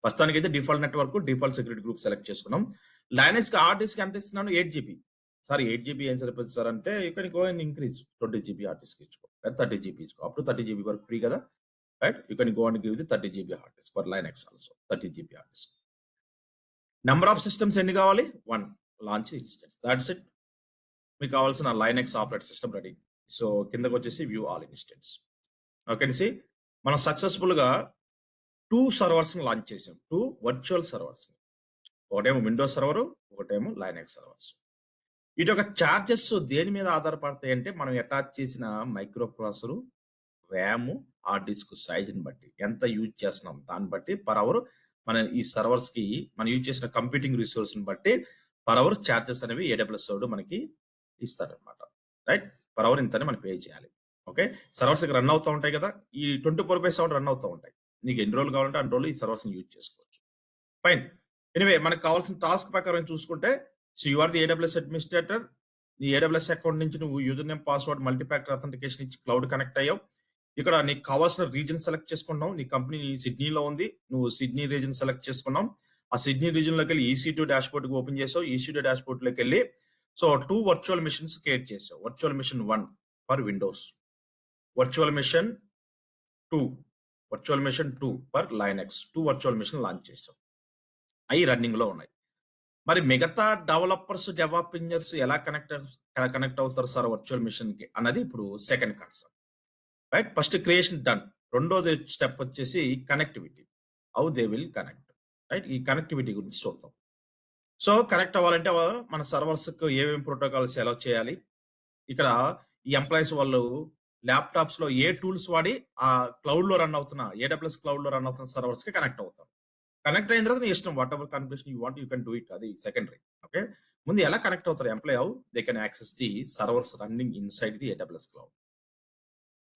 ప్రస్తుతానికి అయితే default network, default security group select చేసుకున్నాం. లైనక్స్ కి హార్డ్ డిస్క్ ఎంత ఇస్తున్నాను? 8 జీబీ. సార్ 8 జీబీ ఏం సరిపోతుంది సార్ అంటే you can go and increase 20 GB hard disk ఇచ్చుకో, 30 జీబీ ఇచ్చుకో, అప్ టు 30 జీబీ వరకు ఫ్రీ కదా. Right you can go and give the 30 GB hard disk for Linux also. 30 GB hard disk. Number of systems ఎన్ని కావాలి? 1 లాంచ్ ఇన్స్టెన్స్. That's it. మీకు కావాల్సిన Linux operate system ready. So కిందకి వచ్చేసి view all instance. Okay see మనం సక్సెస్ఫుల్ గా 2 సర్వర్స్ లాంచ్ చేసాం. 2 వర్చువల్ సర్వర్స్. ఒకటేమో విండోస్ సర్వర్, ఒకటేమో లైనక్స్ సర్వర్స్. వీటి యొక్క చార్జెస్ దేని మీద ఆధారపడతాయి అంటే మనం అటాచ్ చేసిన micro processor, RAM, hard disk సైజుని బట్టి, ఎంత యూజ్ చేస్తున్నాం దాన్ని బట్టి పర్ అవర్ మన ఈ సర్వర్స్ కి మనం యూజ్ చేసిన కంప్యూటింగ్ రిసోర్స్ ని బట్టి పర్ అవర్ చార్జెస్ అనేవి ఏడబ్ల్యూఎస్ సర్వర్ మనకి ఇస్తారనమాట. రైట్ పర్ అవర్ ఇంతనే మనం పే చేయాలి. ఓకే సర్వర్స్ రన్ అవుతూ ఉంటాయి కదా, ఈ 24/7 రన్ అవుతూ ఉంటాయి. నీకు ఎన్ని రోజులు కావాలంటే అన్ని రోజులు ఈ సర్వర్స్ యూజ్ చేసుకోవచ్చు. ఫైన్. ఎనివే మనకు కావాల్సిన టాస్క్ ప్రకారం చూసుకుంటే so you are the AWS administrator. నీ ఏడబ్ల్యూఎస్ అకౌంట్ నుంచి నువ్వు user name, password, multifactor authentication ఇచ్చి క్లౌడ్ కనెక్ట్ అయ్యావు. ఇక్కడ నీకు కావాల్సిన రీజన్ సెలెక్ట్ చేసుకున్నావు. నీ కంపెనీ సిడ్నీలో ఉంది, నువ్వు సిడ్నీ రీజన్ సెలెక్ట్ చేసుకున్నావు. ఆ సిడ్నీ రీజన్ లోకి వెళ్ళి EC2 డాష్ బోర్డ్ ఓపెన్ చేసావు. EC2 డాష్ బోర్డ్ లోకి వెళ్ళి సో 2 వర్చువల్ మిషన్స్ క్రియేట్ చేసావు. Virtual machine 1 for Windows, virtual machine 2, virtual machine 2 for Linux. 2 virtual machine launch చేసావు. అవి రన్నింగ్ లో ఉన్నాయి. మరి మిగతా డెవలపర్స్, డెవలప్ ఇంజనీర్స్ ఎలా కనెక్ట్ అవుతారు సార్ వర్చువల్ మిషన్ కి అన్నది ఇప్పుడు second concept. Right first creation done. రెండోది స్టెప్ వచ్చేసి connectivity. How they will connect. Right ఈ కనెక్టివిటీ గురించి చూద్దాం. సో కనెక్ట్ అవ్వాలంటే మన సర్వర్స్ కు ఏమేమి ప్రోటోకాల్స్ ఎలా చేయాలి, ఇక్కడ ఈ ఎంప్లాయీస్ వాళ్ళు ల్యాప్టాప్స్ లో ఏ టూల్స్ వాడి ఆ క్లౌడ్ లో రన్ అవుతున్న ఏడబ్ల్యూఎస్ క్లౌడ్ లో రన్ అవుతున్న సర్వర్స్ కి కనెక్ట్ అవుతారు. కనెక్ట్ అయిన తర్వాత నీ ఇష్టం, whatever configuration you want you can do it, అది సెకండరీ. ఓకే ముందు ఎలా కనెక్ట్ అవుతారు employee, how they can access the servers running inside the AWS cloud.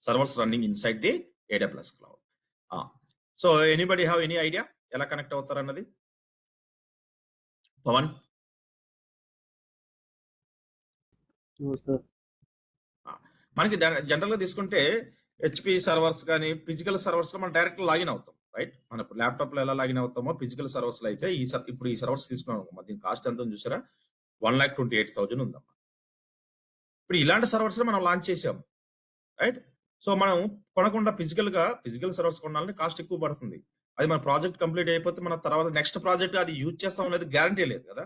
Servers running inside the AWS cloud. So anybody have any idea ఎలా కనెక్ట్ అవుతారు అన్నది? పవన్. మనకి జనరల్ గా తీసుకుంటే హెచ్పి సర్వర్స్ కానీ ఫిజికల్ సర్వర్స్ లో మనం డైరెక్ట్ లాగిన్ అవుతాం. రైట్ మన ల్యాప్టాప్ లో ఎలా లాగిన్ అవుతామో ఫిజికల్ సర్వర్స్ లో అయితే ఇప్పుడు ఈ సర్వర్స్ తీసుకున్నాం, దీని కాస్ట్ ఎంత చూసారా? 1,28,000 ఉందమ్మా. ఇప్పుడు ఇలాంటి సర్వర్స్ మనం లాంచ్ చేసాం. రైట్ సో మనం కొనకుండా ఫిజికల్ సర్వర్స్ కొనాలంటే కాస్ట్ ఎక్కువ పడుతుంది. అది మన ప్రాజెక్ట్ కంప్లీట్ అయిపోతే మన తర్వాత నెక్స్ట్ ప్రాజెక్ట్ అది యూజ్ చేస్తాం అనేది గ్యారంటీ లేదు కదా.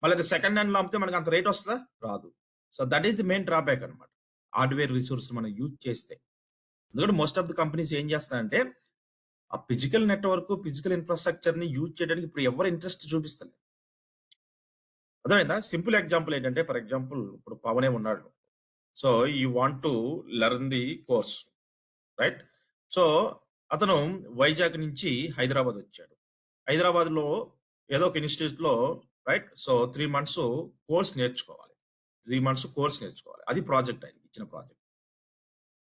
మళ్ళీ అది సెకండ్ హ్యాండ్ లో అమ్మితే మనకి అంత రేట్ వస్తుందా? రాదు. So that is the main drawback అనమాట హార్డ్వేర్ రిసోర్స్ మనం యూజ్ చేస్తే. ఎందుకంటే మోస్ట్ ఆఫ్ ది కంపెనీస్ ఏం చేస్తారంటే ఆ ఫిజికల్ నెట్వర్క్, ఫిజికల్ ఇన్ఫ్రాస్ట్రక్చర్ ని యూజ్ చేయడానికి ఇప్పుడు ఎవరు ఇంట్రెస్ట్ చూపిస్తలేదు. అర్థమైందా? సింపుల్ ఎగ్జాంపుల్ ఏంటంటే ఫర్ ఎగ్జాంపుల్ ఇప్పుడు పవనే ఉన్నాడు. So you want to learn the course. Right so అతను వైజాగ్ నుంచి హైదరాబాద్ వచ్చాడు. హైదరాబాద్ లో ఏదో ఒక ఇన్స్టిట్యూట్ లో రైట్ సో 3 months కోర్స్ నేర్చుకోవాలి. 3 months కోర్స్ నేర్చుకోవాలి. అది ప్రాజెక్ట్, ఆయన ఇచ్చిన ప్రాజెక్ట్.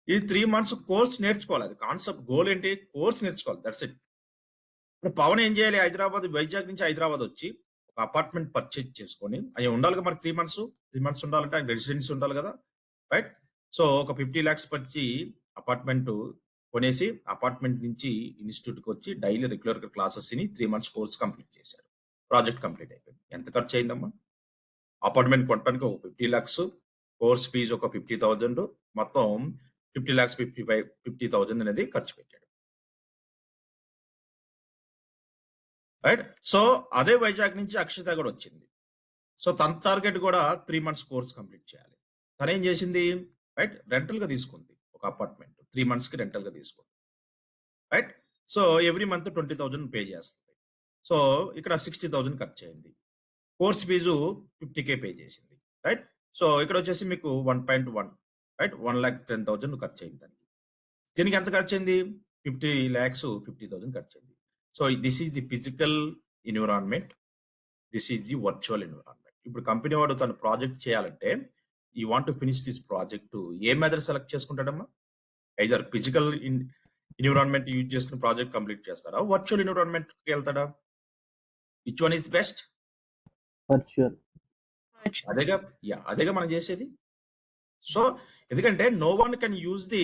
ఈ 3 months కోర్స్ నేర్చుకోవాలి. అది కాన్సెప్ట్, గోల్ ఏంటి? కోర్స్ నేర్చుకోవాలి. That's it. ఇప్పుడు పవన్ ఏం చేయాలి? వైజాగ్ నుంచి హైదరాబాద్ వచ్చి ఒక అపార్ట్మెంట్ పర్చేజ్ చేసుకొని, అవి ఉండాలి కదా మరి 3 months ఉండాలంటే ఆయన రెసిడెన్సీ ఉండాలి కదా. రైట్ సో ఒక 50 lakhs పచ్చి అపార్ట్మెంట్ కొనేసి అపార్ట్మెంట్ నుంచి ఇన్స్టిట్యూట్ కి వచ్చి డైలీ రెగ్యులర్ క్లాసెస్ ని 3 months కోర్స్ కంప్లీట్ చేశారు. ప్రాజెక్ట్ కంప్లీట్ అయిపోయింది. ఎంత ఖర్చు అయిందమ్మా? అపార్ట్మెంట్ కొనడానికి ఒక 50 lakhs, కోర్స్ ఫీజు ఒక 50,000, మొత్తం 50,55,50,000 అనేది ఖర్చు పెట్టాడు. రైట్. సో అదే వైజాగ్ నుంచి అక్షిత కూడా వచ్చింది. సో తన టార్గెట్ కూడా 3 మంత్స్ కోర్స్ కంప్లీట్ చేయాలి. తనేం చేసింది, రైట్, రెంటల్‌గా తీసుకుంది ఒక అపార్ట్మెంట్. 3 మంత్స్‌కి రెంటల్‌గా తీసుకుంది. Right. So every month 20,000 pay చేస్తుంది. సో ఇక్కడ 60,000 ఖర్చయింది. కోర్స్ ఫీజు 50,000 పే చేసింది. రైట్. సో ఇక్కడ వచ్చేసి మీకు 1.1, రైట్, 1,10,000 ఖర్చయింది దానికి. దీనికి ఎంత ఖర్చయింది? 50,00,000 50,000 ఖర్చయింది. So this is the physical environment. This is the virtual environment. ఇప్పుడు కంపెనీ వాడు తను ప్రాజెక్ట్ చేయాలంటే you want to finish this project, ఏ మెథడ్ సెలెక్ట్ చేసుకుంటాడమ్మా? ఐదర్ ఫిజికల్ ఎన్విరాన్మెంట్ యూజ్ చేసుకుని ప్రాజెక్ట్ కంప్లీట్ చేస్తాడా, వర్చువల్ ఎన్విరాన్మెంట్‌కి వెళ్తాడా? Which one is best? Virtual. అదేగా అదేగా మనం చేసేది. సో ఎందుకంటే no one can use the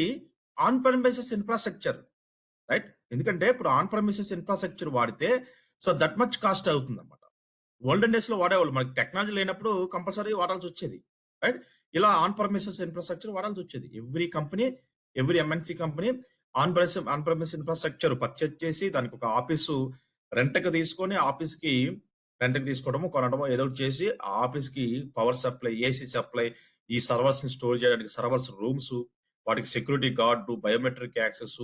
on premises infrastructure, right. ఎందుకంటే ఇప్పుడు ఆన్ ప్రెమిసెస్ ఇన్ఫ్రాస్ట్రక్చర్ వాడితే సో దట్ మచ్ కాస్ట్ అవుతుందన్నమాట. ఓల్డెన్ డేస్ లో వాడేవాళ్ళు, మనకి టెక్నాలజీ లేనప్పుడు కంపల్సరీ వాడాల్సి వచ్చేది, రైట్. ఇలా ఆన్ ప్రెమిసెస్ ఇన్ఫ్రాస్ట్రక్చర్ వాడాల్సి వచ్చేది. Every company, every MNC company on premise infrastructure purchase చేసి దానికి ఒక ఆఫీసు రెంట్‌కి తీసుకొని ఆఫీస్‌కి రెంట్‌కి తీసుకోవడము, కొనడమో ఏదో ఒకటి చేసి ఆ ఆఫీస్‌కి పవర్ సప్లై, ఏసీ సప్లై, ఈ సర్వర్స్‌ని స్టోర్ చేయడానికి సర్వర్స్ రూమ్స్, వాటికి security guard, biometric access,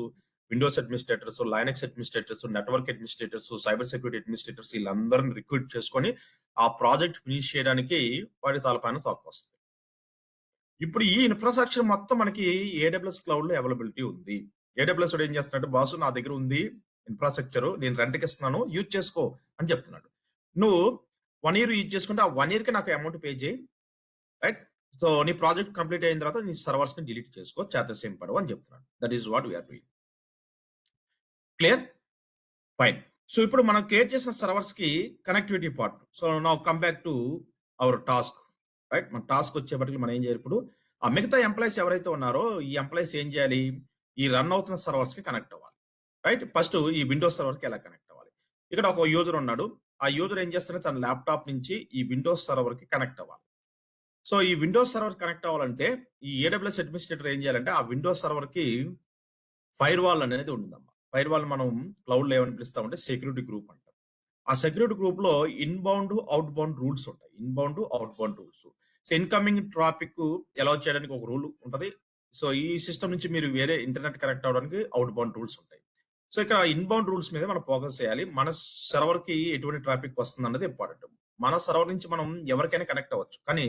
Windows administrators, Linux administrators, network administrators, cyber security administrators వీళ్ళందరిని రిక్రూట్ చేసుకొని ఆ ప్రాజెక్ట్ ఫినిష్ చేయడానికి వాడి తలపైన తోకొస్తుంది. ఇప్పుడు ఈ ఇన్ఫ్రాస్ట్రక్చర్ మొత్తం మనకి ఏడబ్ల్యూఎస్ క్లౌడ్ లో అవైలబిలిటీ ఉంది. ఏడబ్ల్యూఎస్ వాడు ఏం చేస్తున్నాడు, బాసు నా దగ్గర ఉంది ఇన్ఫ్రాస్ట్రక్చర్, నేను రెంట్‌కి ఇస్తున్నాను, యూజ్ చేసుకో అని చెప్తున్నాడు. నువ్వు 1 ఇయర్ యూజ్ చేసుకుంటే ఆ 1 ఇయర్‌కి నాకు అమౌంట్ పే చేయి, రైట్. సో నీ ప్రాజెక్ట్ కంప్లీట్ అయిన తర్వాత నీ సర్వర్స్ ని డిలీట్ చేసుకో, చార్జెస్ ఏం పడవు అని చెప్తున్నాడు. That is what we're doing. Clear? Fine. So ఇప్పుడు మనం క్రియేట్ చేసిన సర్వర్స్ కి connectivity part. So now come back to our task, right. మన టాస్క్ వచ్చేప్పటికి మనం ఏం చేయాలి, ఇప్పుడు ఆ మిగతా ఎంప్లాయీస్ ఎవరైతే ఉన్నారో ఈ ఎంప్లాయీస్ ఏం చేయాలి, ఈ రన్ అవుతున్న సర్వర్స్ కి కనెక్ట్ అవ్వాలి, రైట్. ఫస్ట్ ఈ విండోస్ సర్వర్ కి ఎలా కనెక్ట్ అవ్వాలి. ఇక్కడ ఒక యూజర్ ఉన్నాడు, ఆ యూజర్ ఏం చేస్తాడు, తన ల్యాప్టాప్ నుంచి ఈ విండోస్ సర్వర్ కి కనెక్ట్ అవ్వాలి. సో ఈ విండోస్ సర్వర్ కనెక్ట్ అవ్వాలంటే ఈ ఏడబ్ల్యూఎస్ అడ్మినిస్ట్రేటర్ ఏం చేయాలంటే ఆ విండోస్ సర్వర్ కి ఫైర్ వాల్ అనేది ఉంటుందమ్మా. ఫైర్ వాల్ మనం క్లౌడ్ లో ఏమని పిలుస్తామంటే సెక్యూరిటీ గ్రూప్ అంటాం. ఆ సెక్యూరిటీ గ్రూప్ లో ఇన్బౌండ్, అవుట్ బౌండ్ రూల్స్ ఉంటాయి. Inbound, out bound rules. So incoming traffic allow చేయడానికి ఒక రూల్ ఉంటది. సో ఈ సిస్టమ్ నుంచి మీరు వేరే ఇంటర్నెట్ కనెక్ట్ అవ్వడానికి అవుట్ బౌండ్ రూల్స్ ఉంటాయి. సో ఇక్కడ ఇన్బౌండ్ రూల్స్ మీద మనం ఫోకస్ చేయాలి. మన సర్వర్ కి ఎటువంటి ట్రాఫిక్ వస్తుంది అన్నది ఇంపార్టెంట్. మన సర్వర్ నుంచి మనం ఎవరికైనా కనెక్ట్ అవ్వచ్చు, కానీ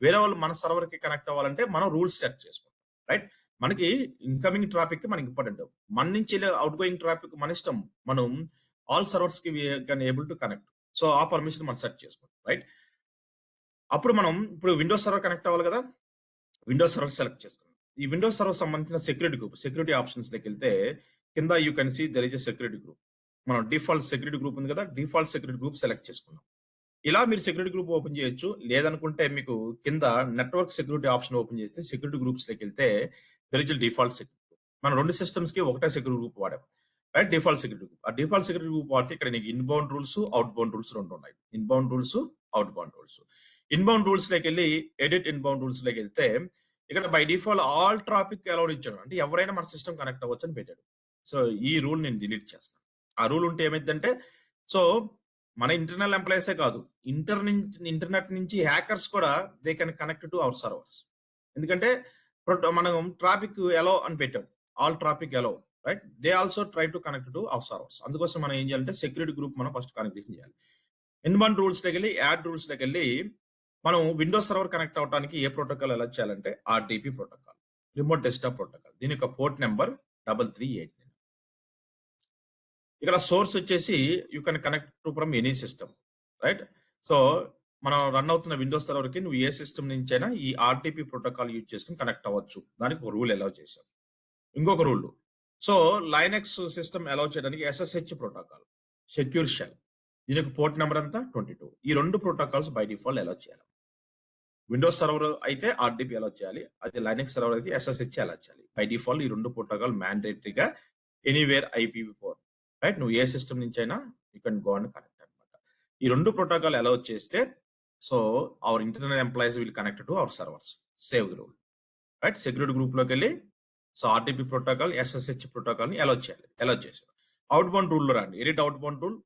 వేరే వాళ్ళు మన సర్వర్ కి కనెక్ట్ అవ్వాలంటే మనం రూల్స్ సెట్ చేసుకుంటాం, రైట్. మనకి ఇన్కమింగ్ ట్రాఫిక్ మనకి ఇంపార్టెంట్, మన నుంచి అవుట్ గోయింగ్ ట్రాఫిక్ మన ఇష్టం. మనం ఆల్ సర్వర్స్ కి can able to connect. So ఆ పర్మిషన్ మనం సెట్ చేసుకుంటాం, రైట్. అప్పుడు మనం ఇప్పుడు విండోస్ సర్వర్ కనెక్ట్ అవ్వాలి కదా, విండోస్ సర్వర్ సెలెక్ట్ చేసుకున్నాం. ఈ విండోస్ సర్వర్ సంబంధించిన సెక్యూరిటీ గ్రూప్, సెక్యూరిటీ ఆప్షన్స్ లోకి వెళ్తే కింద you can see there is a security group. మనం డిఫాల్ట్ సెక్యూరిటీ గ్రూప్ ఉంది కదా, డిఫాల్ట్ సెక్యూరిటీ గ్రూప్ సెలెక్ట్ చేసుకున్నాం. ఇలా మీరు సెక్యూరిటీ గ్రూప్ ఓపెన్ చేయొచ్చు. లేదనుకుంటే మీకు కింద నెట్వర్క్ సెక్యూరిటీ ఆప్షన్ ఓపెన్ చేస్తే సెక్యూరిటీ గ్రూప్స్ లోకి వెళ్తే there is default security group. మనం 2 సిస్టమ్స్ కి ఒకటే సెక్యూరిటీ గ్రూప్ వాడాం, రైట్. Default security group. ఆ డిఫాల్ట్ సెక్యూరిటీ గ్రూప్ వాడితే ఇక్కడ నీకు inbound rules, outbound rules 2 ఉన్నాయి. Inbound rules, outbound rules. Inbound rules లోకి వెళ్ళి ఎడిట్ ఇన్బౌండ్ రూల్స్ లోకి వెళ్తే ఇక్కడ by default all traffic allowed ఇచ్చాడు, అంటే ఎవరైనా మన సిస్టమ్ కనెక్ట్ అవ్వచ్చు అని పెట్టాడు. సో ఈ రూల్ నేను డిలీట్ చేస్తాను. ఆ రూల్ ఉంటే ఏమైందంటే, సో మన ఇంటర్నల్ ఎంప్లాయీసే కాదు, ఇంటర్నెట్ నుంచి హ్యాకర్స్ కూడా they can connect to our servers. ఎందుకంటే మనం ట్రాఫిక్ ఎలో అని పెట్టాం, all traffic allow, right. They also try to connect to our servers. అందుకోసం మనం ఏం చేయాలంటే సెక్యూరిటీ గ్రూప్ మనం ఫస్ట్ కనెక్టేషన్ చేయాలి. ఇన్బౌండ్ రూల్స్ లోకి వెళ్ళి యాడ్ రూల్స్ లోకి వెళ్ళి మనం విండోస్ సర్వర్ కనెక్ట్ అవడానికి ఏ ప్రోటోకాల్ ఎలా చేయాలంటే RDP protocol, remote desktop protocol. దీని యొక్క పోర్ట్ నెంబర్ 3389. ఇక్కడ సోర్స్ వచ్చేసి you can connect to from any system, right. So మనం రన్ అవుతున్న విండోస్ సర్వర్ కి నువ్వు ఏ సిస్టమ్ నుంచి అయినా ఈ ఆర్టిపి ప్రోటోకాల్ యూజ్ చేసుకుని కనెక్ట్ అవ్వచ్చు. దానికి ఒక రూల్ అలౌ చేశాం. ఇంకొక rule, so Linux system allow చేయడానికి ఎస్ఎస్హెచ్ ప్రోటోకాల్, సెక్యూర్ షెల్. దీనికి పోర్ట్ నెంబర్ అంతా 22. ఈ 2 ప్రోటోకాల్స్ బై డిఫాల్ట్ అలౌ చేయాలి. విండోస్ సర్వర్ అయితే ఆర్డిపి అలౌ చేయాలి, అదే లైనక్స్ సర్వర్ అయితే ఎస్ఎస్హెచ్ అలౌ చేయాలి. బై డిఫాల్ట్ ఈ 2 ప్రోటోకాల్ మ్యాండేటరీగా ఎనీవేర్ IPv4, రైట్. నువ్వు ఏ సిస్టమ్ నుంచి అయినా you can go and connect అనమాట. ఈ 2 ప్రోటోకాల్ అలౌ చేస్తే so our internal employees will connect to our servers. Save the rule, right. Security group లోకి వెళ్ళి so RTP protocol, SSH protocol ని అలౌ చేశారు. అవుట్ బౌండ్ రూల్ రండి. Edit out bound rule.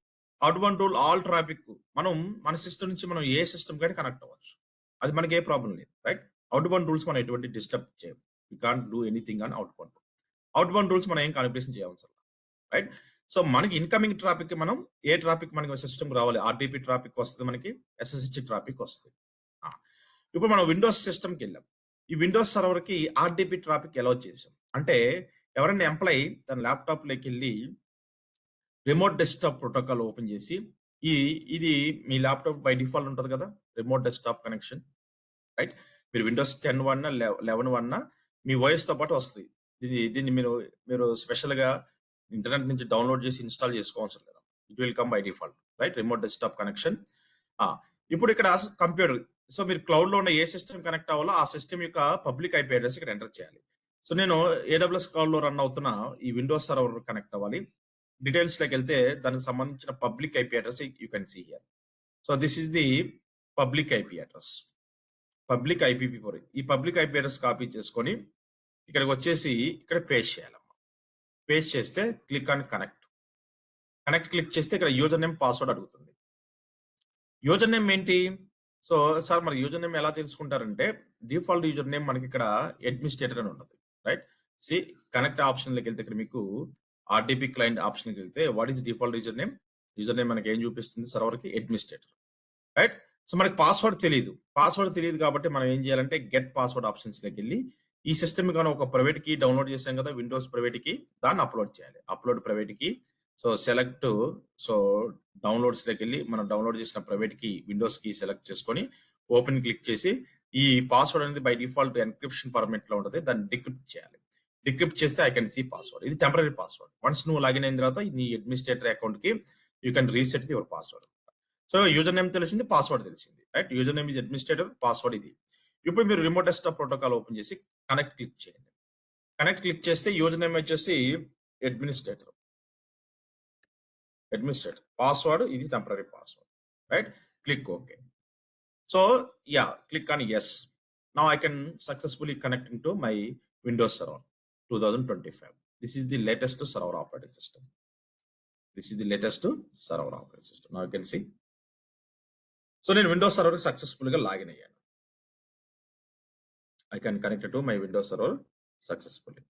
Out bound rule all traffic మనం మన సిస్టమ్ నుంచి మనం ఏ సిస్టమ్ కానీ కనెక్ట్ అవ్వచ్చు. అది మనకి ఏ ప్రాబ్లం లేదు, రైట్? అవుట్ బౌండ్ రూల్స్ మనం ఎటువంటి డిస్టర్బ్ చేయం. You can't do anything on out bound. Out bound rules మనం ఏం కాలిబ్రేషన్ చేయవసరం, రైట్? సో మనకి ఇన్కమింగ్ ట్రాఫిక్ మనం ఏ ట్రాఫిక్ మనకి సిస్టమ్ రావాలి, ఆర్టీపీ ట్రాఫిక్ వస్తుంది, మనకి ఎస్ఎస్హెచ్ ట్రాఫిక్ వస్తుంది. ఇప్పుడు మనం విండోస్ సిస్టమ్కి వెళ్ళాం. ఈ విండోస్ సర్వర్ కి ఆర్టీపీ ట్రాఫిక్ అలౌ చేసాం. అంటే ఎవరైనా ఎంప్లాయీ తన ల్యాప్టాప్ లోకి వెళ్ళి రిమోట్ డెస్క్టాప్ ప్రోటోకాల్ ఓపెన్ చేసి ఇది మీ ల్యాప్టాప్ బై డిఫాల్ట్ ఉంటుంది కదా, రిమోట్ డెస్క్టాప్ కనెక్షన్, రైట్? మీరు విండోస్ 10 వాడినా 11 వాడినా మీ వాయిస్ తో పాటు వస్తుంది. దీన్ని మీరు స్పెషల్ గా ఇంటర్నెట్ నుంచి డౌన్లోడ్ చేసి ఇన్స్టాల్ చేసుకోవాల్సిన లేదా, it will come by default, right? Remote desktop connection. ఇప్పుడు ఇక్కడ కంప్యూటర్, సో మీరు క్లౌడ్ లో ఉన్న ఏ సిస్టమ్ కనెక్ట్ అవ్వాలో ఆ సిస్టమ్ యొక్క పబ్లిక్ ఐపీ అడ్రస్ ఇక్కడ ఎంటర్ చేయాలి. సో నేను AWS క్లౌడ్ లో రన్ అవుతున్న ఈ విండోస్ సర్వర్ కనెక్ట్ అవ్వాలి. డీటెయిల్స్ లోకి వెళ్తే దానికి సంబంధించిన public IP address you can see here. So this is the public IP address, public IPv4. ఈ పబ్లిక్ ఐపీ అడ్రస్ కాపీ చేసుకొని ఇక్కడికి వచ్చేసి ఇక్కడ పేస్ట్ చేయాలమ్మా. పేస్ట్ చేస్తే క్లిక్ ఆన్ కనెక్ట్. క్లిక్ చేస్తే ఇక్కడ యూజర్ నేమ్ పాస్వర్డ్ అడుగుతుంది. యూజర్ నేమ్ ఏంటి? సో సార్ మరి యూజర్ నేమ్ ఎలా తెలుసుకుంటారంటే డిఫాల్ట్ యూజర్ నేమ్ మనకి ఇక్కడ అడ్మినిస్ట్రేటర్ అని ఉంటుంది, రైట్? సి కనెక్ట్ ఆప్షన్ లోకి వెళ్తే ఇక్కడ మీకు ఆర్టీపీ క్లయింట్ ఆప్షన్కి వెళ్తే what is default user name? User name మనకి ఏం చూపిస్తుంది సర్వర్ కి? Administrator, right? సో మనకి పాస్వర్డ్ తెలియదు కాబట్టి మనం ఏం చేయాలంటే గెట్ పాస్వర్డ్ ఆప్షన్స్ లోకి వెళ్ళి ఈ సిస్టమ్ కానీ ఒక ప్రైవేట్ కీ డౌన్లోడ్ చేసాం కదా, విండోస్ ప్రైవేట్ కీ, దాన్ని అప్లోడ్ చేయాలి. Upload private key. So select, so downloads లోకి వెళ్ళి మనం డౌన్లోడ్ చేసిన private key Windows key select చేసుకొని ఓపెన్ క్లిక్ చేసి ఈ పాస్వర్డ్ అనేది బై డిఫాల్ట్ ఎన్క్రిప్షన్ ఫార్మాట్ లో ఉంటుంది, దాన్ని డిక్రిప్ట్ చేయాలి. డిక్రిప్ట్ చేస్తే ఐ కెన్ సీ పాస్వర్డ్. ఇది టెంపరీ పాస్వర్డ్. వన్స్ నువ్వు లాగిన్ అయిన తర్వాత నీ అడ్మినిస్ట్రేటర్ అకౌంట్ కి you can reset your password. So user name తెలిసింది, పాస్వర్డ్ తెలిసింది, right? User name is administrator, password ఇది. ఇప్పుడు మీరు రిమోట్ డెస్క్టాప్ ప్రోటోకాల్ ఓపెన్ చేసి కనెక్ట్ క్లిక్ చేయండి. కనెక్ట్ క్లిక్ చేస్తే యూజర్ నేమ్ వచ్చేసి అడ్మినిస్ట్రేటర్, పాస్వర్డ్ ఇది temporary password, right? Click okay. So yeah, click on yes. Now I can successfully connecting to my Windows server 2025. This is the latest server operating system. Now you can see. So నేను విండోస్ సర్వర్ సక్సెస్ఫుల్ గా లాగిన్ అయ్యాను. I can connect it to my Windows server successfully.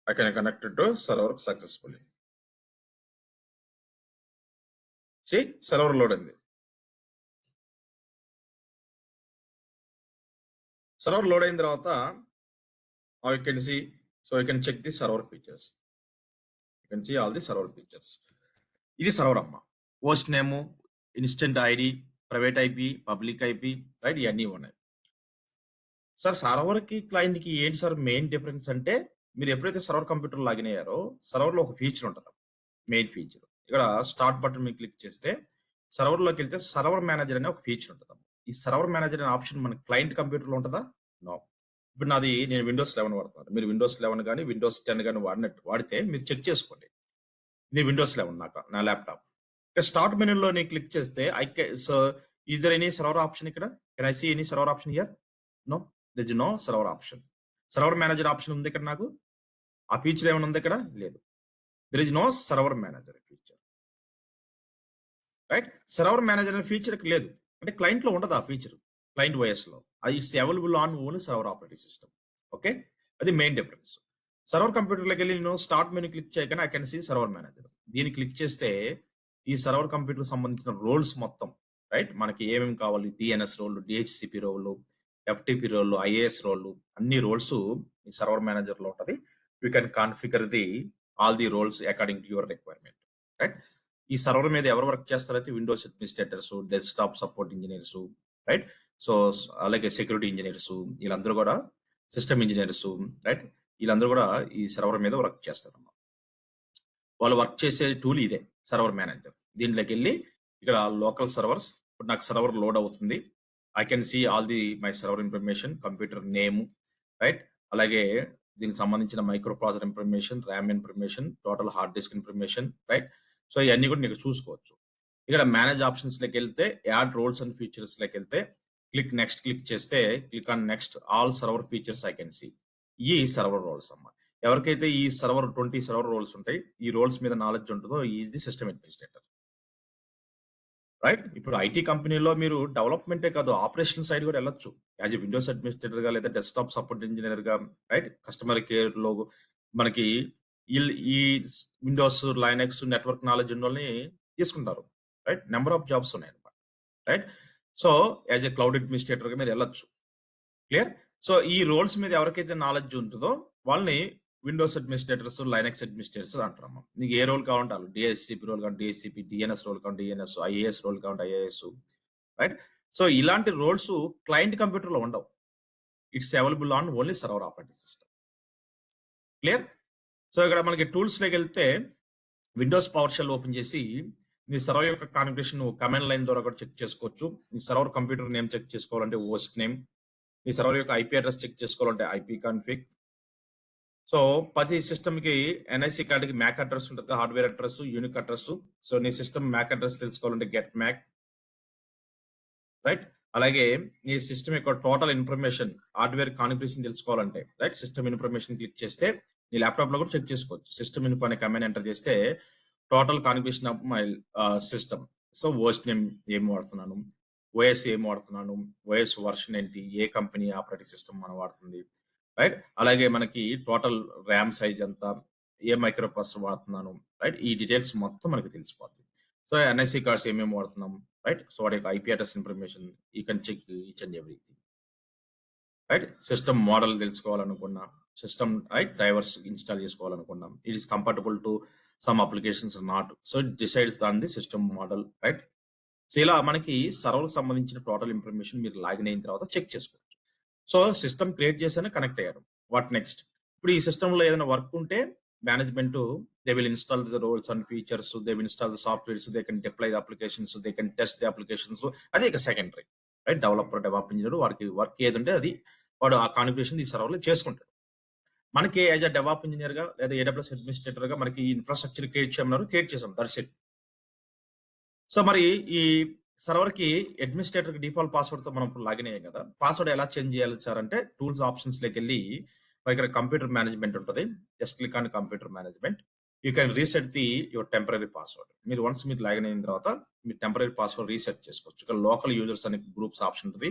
I can connect it to server successfully. See, server load అయింది. సర్వర్ లోడ్ అయిన తర్వాత you can see, so you can check the server features. You can see all the server features. ఇది సర్వర్ అమ్మ. Host name, instance ID, private IP, public IP, right? ఇవన్నీ ఉన్నాయి. సార్ సర్వర్ కి క్లయింట్ కి ఏంటి సార్ మెయిన్ డిఫరెన్స్ అంటే, మీరు ఎప్పుడైతే సర్వర్ కంప్యూటర్ లాగిన్ అయ్యారో సర్వర్ లో ఒక ఫీచర్ ఉంటుంది, మెయిన్ ఫీచర్. ఇక్కడ స్టార్ట్ బటన్ మీద క్లిక్ చేస్తే సర్వర్ లోకి వెళ్తే సర్వర్ మేనేజర్ అనే ఒక ఫీచర్ ఉంటుంది. ఈ సర్వర్ మేనేజర్ అనే ఆప్షన్ మన క్లయింట్ కంప్యూటర్ లో ఉంటుందా? నో. ఇప్పుడు నేను విండోస్ 11 వాడుతున్నాను. మీరు విండోస్ 11 కానీ విండోస్ 10 కానీ వాడితే మీరు చెక్ చేసుకోండి. ఇది విండోస్ 11 నా ల్యాప్టాప్. ఇక్కడ స్టార్ట్ మెనూలో నేను క్లిక్ చేస్తే so is there any server option ఇక్కడ? Can I see any server option here? No, there is no server option. Server manager option ఉంది ఇక్కడ నాకు? ఆ ఫీచర్ ఏమైనా ఉంది ఇక్కడ? లేదు. There is no server manager feature, right? Server manager అనే ఫీచర్ ఇక్కడ లేదు. అంటే క్లయింట్ లో ఉండదు ఆ ఫీచర్, క్లయింట్ OS లో. అది it's available on own server operating system. Okay, అది మెయిన్ డిఫరెన్స్. సర్వర్ కంప్యూటర్ లోకి వెళ్ళి నేను స్టార్ట్ మెనూ క్లిక్ చేయగానే I can see server manager. దీన్ని క్లిక్ చేస్తే ఈ సర్వర్ కంప్యూటర్ సంబంధించిన రోల్స్ మొత్తం, రైట్? మనకి ఏమేమి కావాలి, DNS role, DHCP role, FTP role, IAS role, అన్ని రోల్స్ ఈ సర్వర్ మేనేజర్ లో ఉంటది. You can configure the all the roles according to your requirement, right? ఈ సర్వర్ మీద ఎవరు వర్క్ చేస్తారైతే Windows administrators, desktop support engineers, right? So అలాగే సెక్యూరిటీ ఇంజనీర్స్, వీళ్ళందరూ కూడా సిస్టమ్ ఇంజనీర్స్, రైట్? వీళ్ళందరూ కూడా ఈ సర్వర్ మీద వర్క్ చేస్తారు. వాళ్ళు వర్క్ చేసే టూల్ ఇదే సర్వర్ మేనేజర్. దీంట్లోకి వెళ్ళి ఇక్కడ లోకల్ సర్వర్స్, ఇప్పుడు నాకు సర్వర్ లోడ్ అవుతుంది. I can see all the my server information, computer name, right? అలాగే దీనికి సంబంధించిన microprocessor information, RAM information, total hard disk information, right? So ఇవన్నీ కూడా నీకు చూసుకోవచ్చు. ఇక్కడ మేనేజ్ ఆప్షన్స్ లోకి వెళ్తే యాడ్ రోల్స్ అండ్ ఫీచర్స్ లోకి వెళ్తే క్లిక్ చేస్తే click on next all server features I can see. ఈ సర్వర్ రోల్స్ అమ్మా. ఎవరికైతే ఈ సర్వర్ 20 సర్వర్ రోల్స్ ఉంటాయి, ఈ రోల్స్ మీద నాలెడ్జ్ ఉంటుందో is the system administrator, right? ఇప్పుడు ఐటీ కంపెనీలో మీరు డెవలప్మెంటే కాదు, ఆపరేషన్ సైడ్ కూడా వెళ్ళొచ్చు. యాజ్ ఎ విండోస్ అడ్మినిస్ట్రేటర్ గా లేదా డెస్క్టాప్ సపోర్ట్ ఇంజనీర్ గా, రైట్? కస్టమర్ కేర్ లో మనకి ఈ విండోస్, లైనక్స్, నెట్వర్క్ నాలెడ్జ్ ఉన్న వాళ్ళని తీసుకుంటారు, రైట్? నెంబర్ ఆఫ్ జాబ్స్ ఉన్నాయి అనమాట, right? So as a cloud administrator గా మీరు వెళ్ళొచ్చు. క్లియర్? సో ఈ రోల్స్ మీద ఎవరికైతే నాలెడ్జ్ ఉంటుందో వాళ్ళని విండోస్ అడ్మినిస్ట్రేటర్స్, లైనక్స్ అడ్మినిస్ట్రేటర్స్ అంటారమ్మా. నీకు ఏ రోల్ కావాలంటే డిఎస్సిపి రోల్ కావాలి డిఎస్సిపి, డిఎన్ఎస్ రోల్ కావాలి డిఎన్ఎస్, ఐఏఎస్ రోల్ కావాలి ఐఏఎస్, రైట్? సో ఇలాంటి రోల్స్ క్లయింట్ కంప్యూటర్లో ఉండవు. It's available on only server operating system. Clear? So ఇక్కడ మనకి టూల్స్ లోకి వెళ్తే విండోస్ పవర్ షెల్ ఓపెన్ చేసి నీ సర్వర్ యొక్క కాన్ఫిగరేషన్ నువ్వు కమాండ్ లైన్ ద్వారా కూడా చెక్ చేసుకోవచ్చు. నీ సర్వర్ కంప్యూటర్ నేమ్ చెక్ చేసుకోవాలంటే హోస్ట్ నేమ్, నీ సర్వర్ యొక్క ఐపీ అడ్రస్ చెక్ చేసుకోవాలంటే ఐపీ కాన్ఫిగ్. సో ప్రతి సిస్టమ్ కి ఎన్ఐసి కార్డుకి మ్యాక్ అడ్రస్ ఉంటుంది, hardware address, unique address. So నీ సిస్టమ్ మ్యాక్ అడ్రస్ తెలుసుకోవాలంటే గెట్ మ్యాక్, రైట్? అలాగే నీ సిస్టమ్ యొక్క టోటల్ ఇన్ఫర్మేషన్, హార్డ్వేర్ కాన్ఫిగరేషన్ తెలుసుకోవాలంటే, రైట్, సిస్టమ్ ఇన్ఫర్మేషన్ క్లిక్ చేస్తే నీ ల్యాప్టాప్ లో కూడా చెక్ చేసుకోవచ్చు. సిస్టమ్ ఇన్ఫో అనే కమాండ్ ఎంటర్ చేస్తే total configuration of my system. So host name ఏం వాడుతున్నాను, ఓఎస్ ఏం వాడుతున్నాను, ఓఎస్ వర్షన్ ఏంటి, ఏ కంపెనీ ఆపరేటింగ్ సిస్టమ్ మనం వాడుతుంది, రైట్? అలాగే మనకి టోటల్ ర్యామ్ సైజ్ ఎంత, ఏ మైక్రో ప్రాసెసర్ వాడుతున్నాను, రైట్? ఈ డీటెయిల్స్ మొత్తం మనకి తెలిసిపోతుంది. సో ఎన్ఐసి కార్డ్స్ ఏమేమి వాడుతున్నాం, రైట్? సో వాటి యొక్క IP address information you can check each and everything, right? System model తెలుసుకోవాలనుకున్నా, సిస్టమ్ రైట్ డ్రైవర్స్ ఇన్స్టాల్ చేసుకోవాలనుకున్నాం, it is comfortable to some applications not, so it decides on the system model, right? So ఇలా మనకి సర్వర్ సంబంధించిన టోటల్ ఇన్ఫర్మేషన్ మీరు లాగిన్ అయిన తర్వాత చెక్ చేసుకోవచ్చు. సో సిస్టమ్ క్రియేట్ చేశాను, కనెక్ట్ అయ్యారు. What next? ఇప్పుడు ఈ సిస్టమ్ లో ఏదైనా వర్క్ ఉంటే management they will install the roles and features, they will install the softwares, they can deploy the applications, they can test the applications. అది ఇక secondary, right? Developer, develop engineer వాడికి వర్క్ ఏది ఉంటే అది వాడు ఆ కాన్ఫిగరేషన్ ఈ సర్వర్ లో చేసుకుంటాడు. మనకి యాజ్ అ డెవలప్ ఇంజనీర్ గా లేదా ఏడబ్ల్యూఎస్ అడ్మినిస్ట్రేటర్ గా మనకి ఇన్ఫ్రాస్ట్రక్చర్ క్రియేట్ చేయమన్నారు, క్రియేట్ చేసాం, దట్స్ ఇట్. సో మరి ఈ సర్వర్ కి అడ్మినిస్ట్రేటర్ కి డిఫాల్ట్ పాస్వర్డ్ తో మనం లాగిన్ అయ్యాం కదా, పాస్వర్డ్ ఎలా చేంజ్ చేయాలి సార్ అంటే టూల్స్ ఆప్షన్స్ లోకి వెళ్ళి ఇక్కడ కంప్యూటర్ మేనేజ్మెంట్ ఉంటుంది. Just click on computer management. You can reset the your temporary password. మీరు వన్స్ మీరు లాగిన్ అయిన తర్వాత మీరు టెంపరీ పాస్వర్డ్ రీసెట్ చేసుకోవచ్చు. ఇక్కడ లోకల్ యూజర్స్ అనే గ్రూప్స్ ఆప్షన్ ఉంటుంది.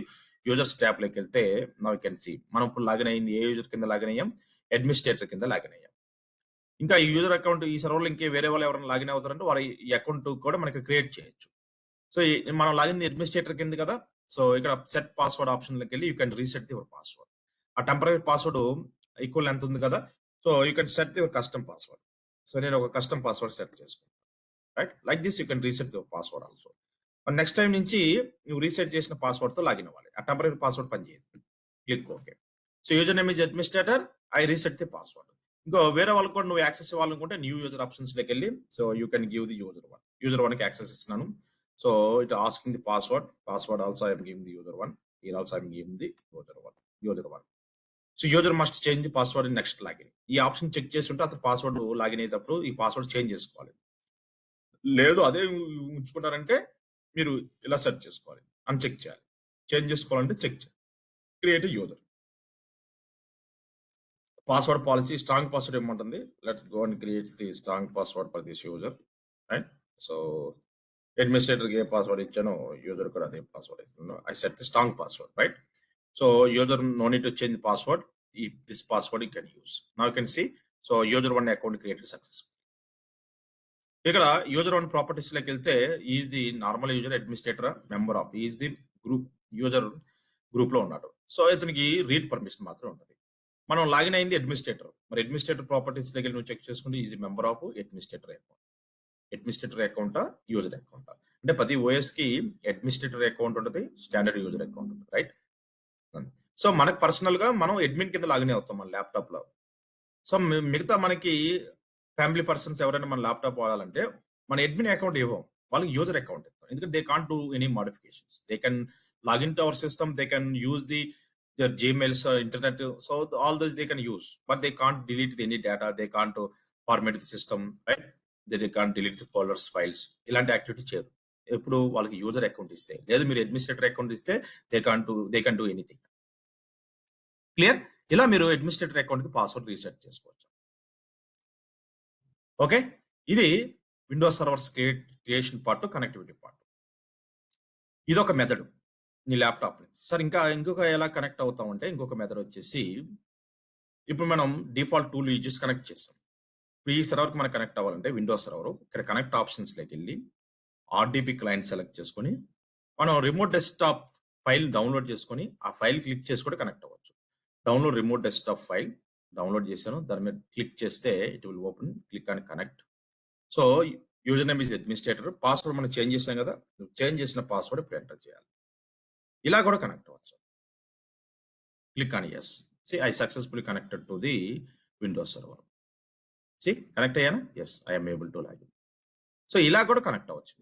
యూజర్స్ ట్యాబ్ లోకి వెళ్తే నౌ కెన్ సీ మనం ఇప్పుడు లాగిన్ అయింది ఏ యూజర్ కింద లాగిన్ అయ్యాం, అడ్మినిస్ట్రేటర్ కింద లాగిన్ అయ్యాం. ఇంకా ఈ యూజర్ అకౌంట్ ఈ సర్వర్లో ఇంకే వేరే వాళ్ళు ఎవరైనా లాగిన్ అవుతారంటే వారి ఈ అకౌంట్ కూడా మనకి క్రియేట్ చేయొచ్చు. సో మనం లాగిన్ అడ్మినిస్ట్రేటర్ కింద కదా, సో ఇక్కడ సెట్ పాస్వర్డ్ ఆప్షన్ లోకి వెళ్ళి you can reset your password. ఆ టెంపరీ పాస్వర్డ్ ఈక్వల్ ఎంత ఉంది కదా, so you can set your custom password. So నేను ఒక కస్టమ్ పాస్వర్డ్ సెట్ చేసుకుంటాను, right? Like this you can reset your password also. Next time నుంచి నువ్వు రీసెట్ చేసిన పాస్వర్డ్ తో లాగిన్ అవ్వాలి. ఆ టెంపరీ పాస్వర్డ్ పనిచేయదు. Click okay. So user name is administrator, I reset the password. ఇంకో వేరే వాళ్ళకి కూడా నువ్వు యాక్సెస్ ఇవ్వాలనుకుంటే న్యూ యూజర్ ఆప్షన్స్ లోకి వెళ్ళి so you can give the user one కి యాక్సెస్ ఇస్తున్నాను. So it asking the password also I'm giving the user one, here also I'm giving the user one. So user must change the password in next login. ఈ ఆప్షన్ చెక్ చేస్తుంటే అతను పాస్వర్డ్ లాగిన్ అయ్యేటప్పుడు ఈ పాస్వర్డ్ చేంజ్ చేసుకోవాలి. లేదు అదే ఉంచుకుంటారంటే మీరు ఇలా సెర్చ్ చేసుకోవాలి, అన్చెక్ చేయాలి. చేంజ్ చేసుకోవాలంటే చెక్ చేయాలి. Create user password policy. Strong password ఏమంటుంది, let go and create the strong password for this user, right? So అడ్మినిస్ట్రేటర్కి ఏ పాస్వర్డ్ ఇచ్చానో యూజర్ కూడా అదే పాస్వర్డ్ ఇస్తున్నాను. I set the strong password, right? So user no need to change password. This password you can use. Now you can see so user one account created successful. ఇక్కడ యూజర్ వన్ ప్రాపర్టీస్ లోకి వెళ్తే is the normal user, administrator, member of, is the group user group లో ఉన్నాడు. సో ఇతనికి రీడ్ పర్మిషన్ మాత్రం ఉంటుంది. మనం లాగిన్ అయింది అడ్మినిస్ట్రేటర్. మరి అడ్మినిస్ట్రేటర్ ప్రాపర్టీస్ దగ్గర నువ్వు చెక్ చేసుకుంటే is member of administrator account. Administrator account, user account అంటే ప్రతి ఓఎస్ కి అడ్మినిస్ట్రేటర్ అకౌంట్ ఉంటుంది, స్టాండర్డ్ యూజర్ అకౌంట్ ఉంటుంది, రైట్? సో మనకు పర్సనల్ గా మనం అడ్మిన్ కింద లాగిన్ అవుతాం మన ల్యాప్టాప్ లో. సో మిగతా మనకి ఫ్యామిలీ పర్సన్స్ ఎవరైనా మన ల్యాప్టాప్ వాడాలంటే మన అడ్మిన్ అకౌంట్ ఇవ్వం, వాళ్ళకి యూజర్ అకౌంట్ ఇస్తాం. ఎందుకంటే they can't do any modifications. They can log into our system, they can use their Gmails, internet. So all those they can use, but they can't delete any data. They can't format the system, right? They can't delete the folders, files. ఇలాంటి యాక్టివిటీస్ చేయరు. ఎప్పుడు వాళ్ళకి యూజర్ అకౌంట్ ఇస్తే, లేదా మీరు అడ్మినిస్ట్రేటర్ అకౌంట్ ఇస్తే they can do anything. Clear? ఇలా మీరు అడ్మినిస్ట్రేటర్ అకౌంట్ కి పాస్వర్డ్ రీసెట్ చేసుకోవచ్చు. ఓకే, ఇది Windows servers creation part, connectivity part. ఇది ఒక మెథడ్ నీ ల్యాప్టాప్ నుంచి. సార్ ఇంకొక ఎలా కనెక్ట్ అవుతామంటే ఇంకొక మెథడ్ వచ్చేసి, ఇప్పుడు మనం డిఫాల్ట్ టూల్ యూజ్ చేసి కనెక్ట్ చేస్తాం. ఈ సర్వర్కి మనం కనెక్ట్ అవ్వాలంటే విండోస్ సర్వర్ ఇక్కడ కనెక్ట్ ఆప్షన్స్లోకి వెళ్ళి ఆర్డిపి క్లయింట్ సెలెక్ట్ చేసుకొని మనం రిమోట్ డెస్క్టాప్ ఫైల్ డౌన్లోడ్ చేసుకొని ఆ ఫైల్ క్లిక్ చేసి కూడా కనెక్ట్ అవ్వచ్చు. Download remote desktop file download చేశాను, దాని మీద క్లిక్ చేస్తే it will open, click and connect. So user name is administrator, password మనం చేంజ్ చేసాం కదా, చేంజ్ చేసిన పాస్వర్డ్ ఇప్పుడు ఎంటర్ చేయాలి. ఇలా కూడా కనెక్ట్ అవ్వచ్చు. Click on yes. See I successfully connected to the Windows server. See connect అయ్యాను, yes I am able to login. So ఇలా కూడా కనెక్ట్ అవ్వచ్చు,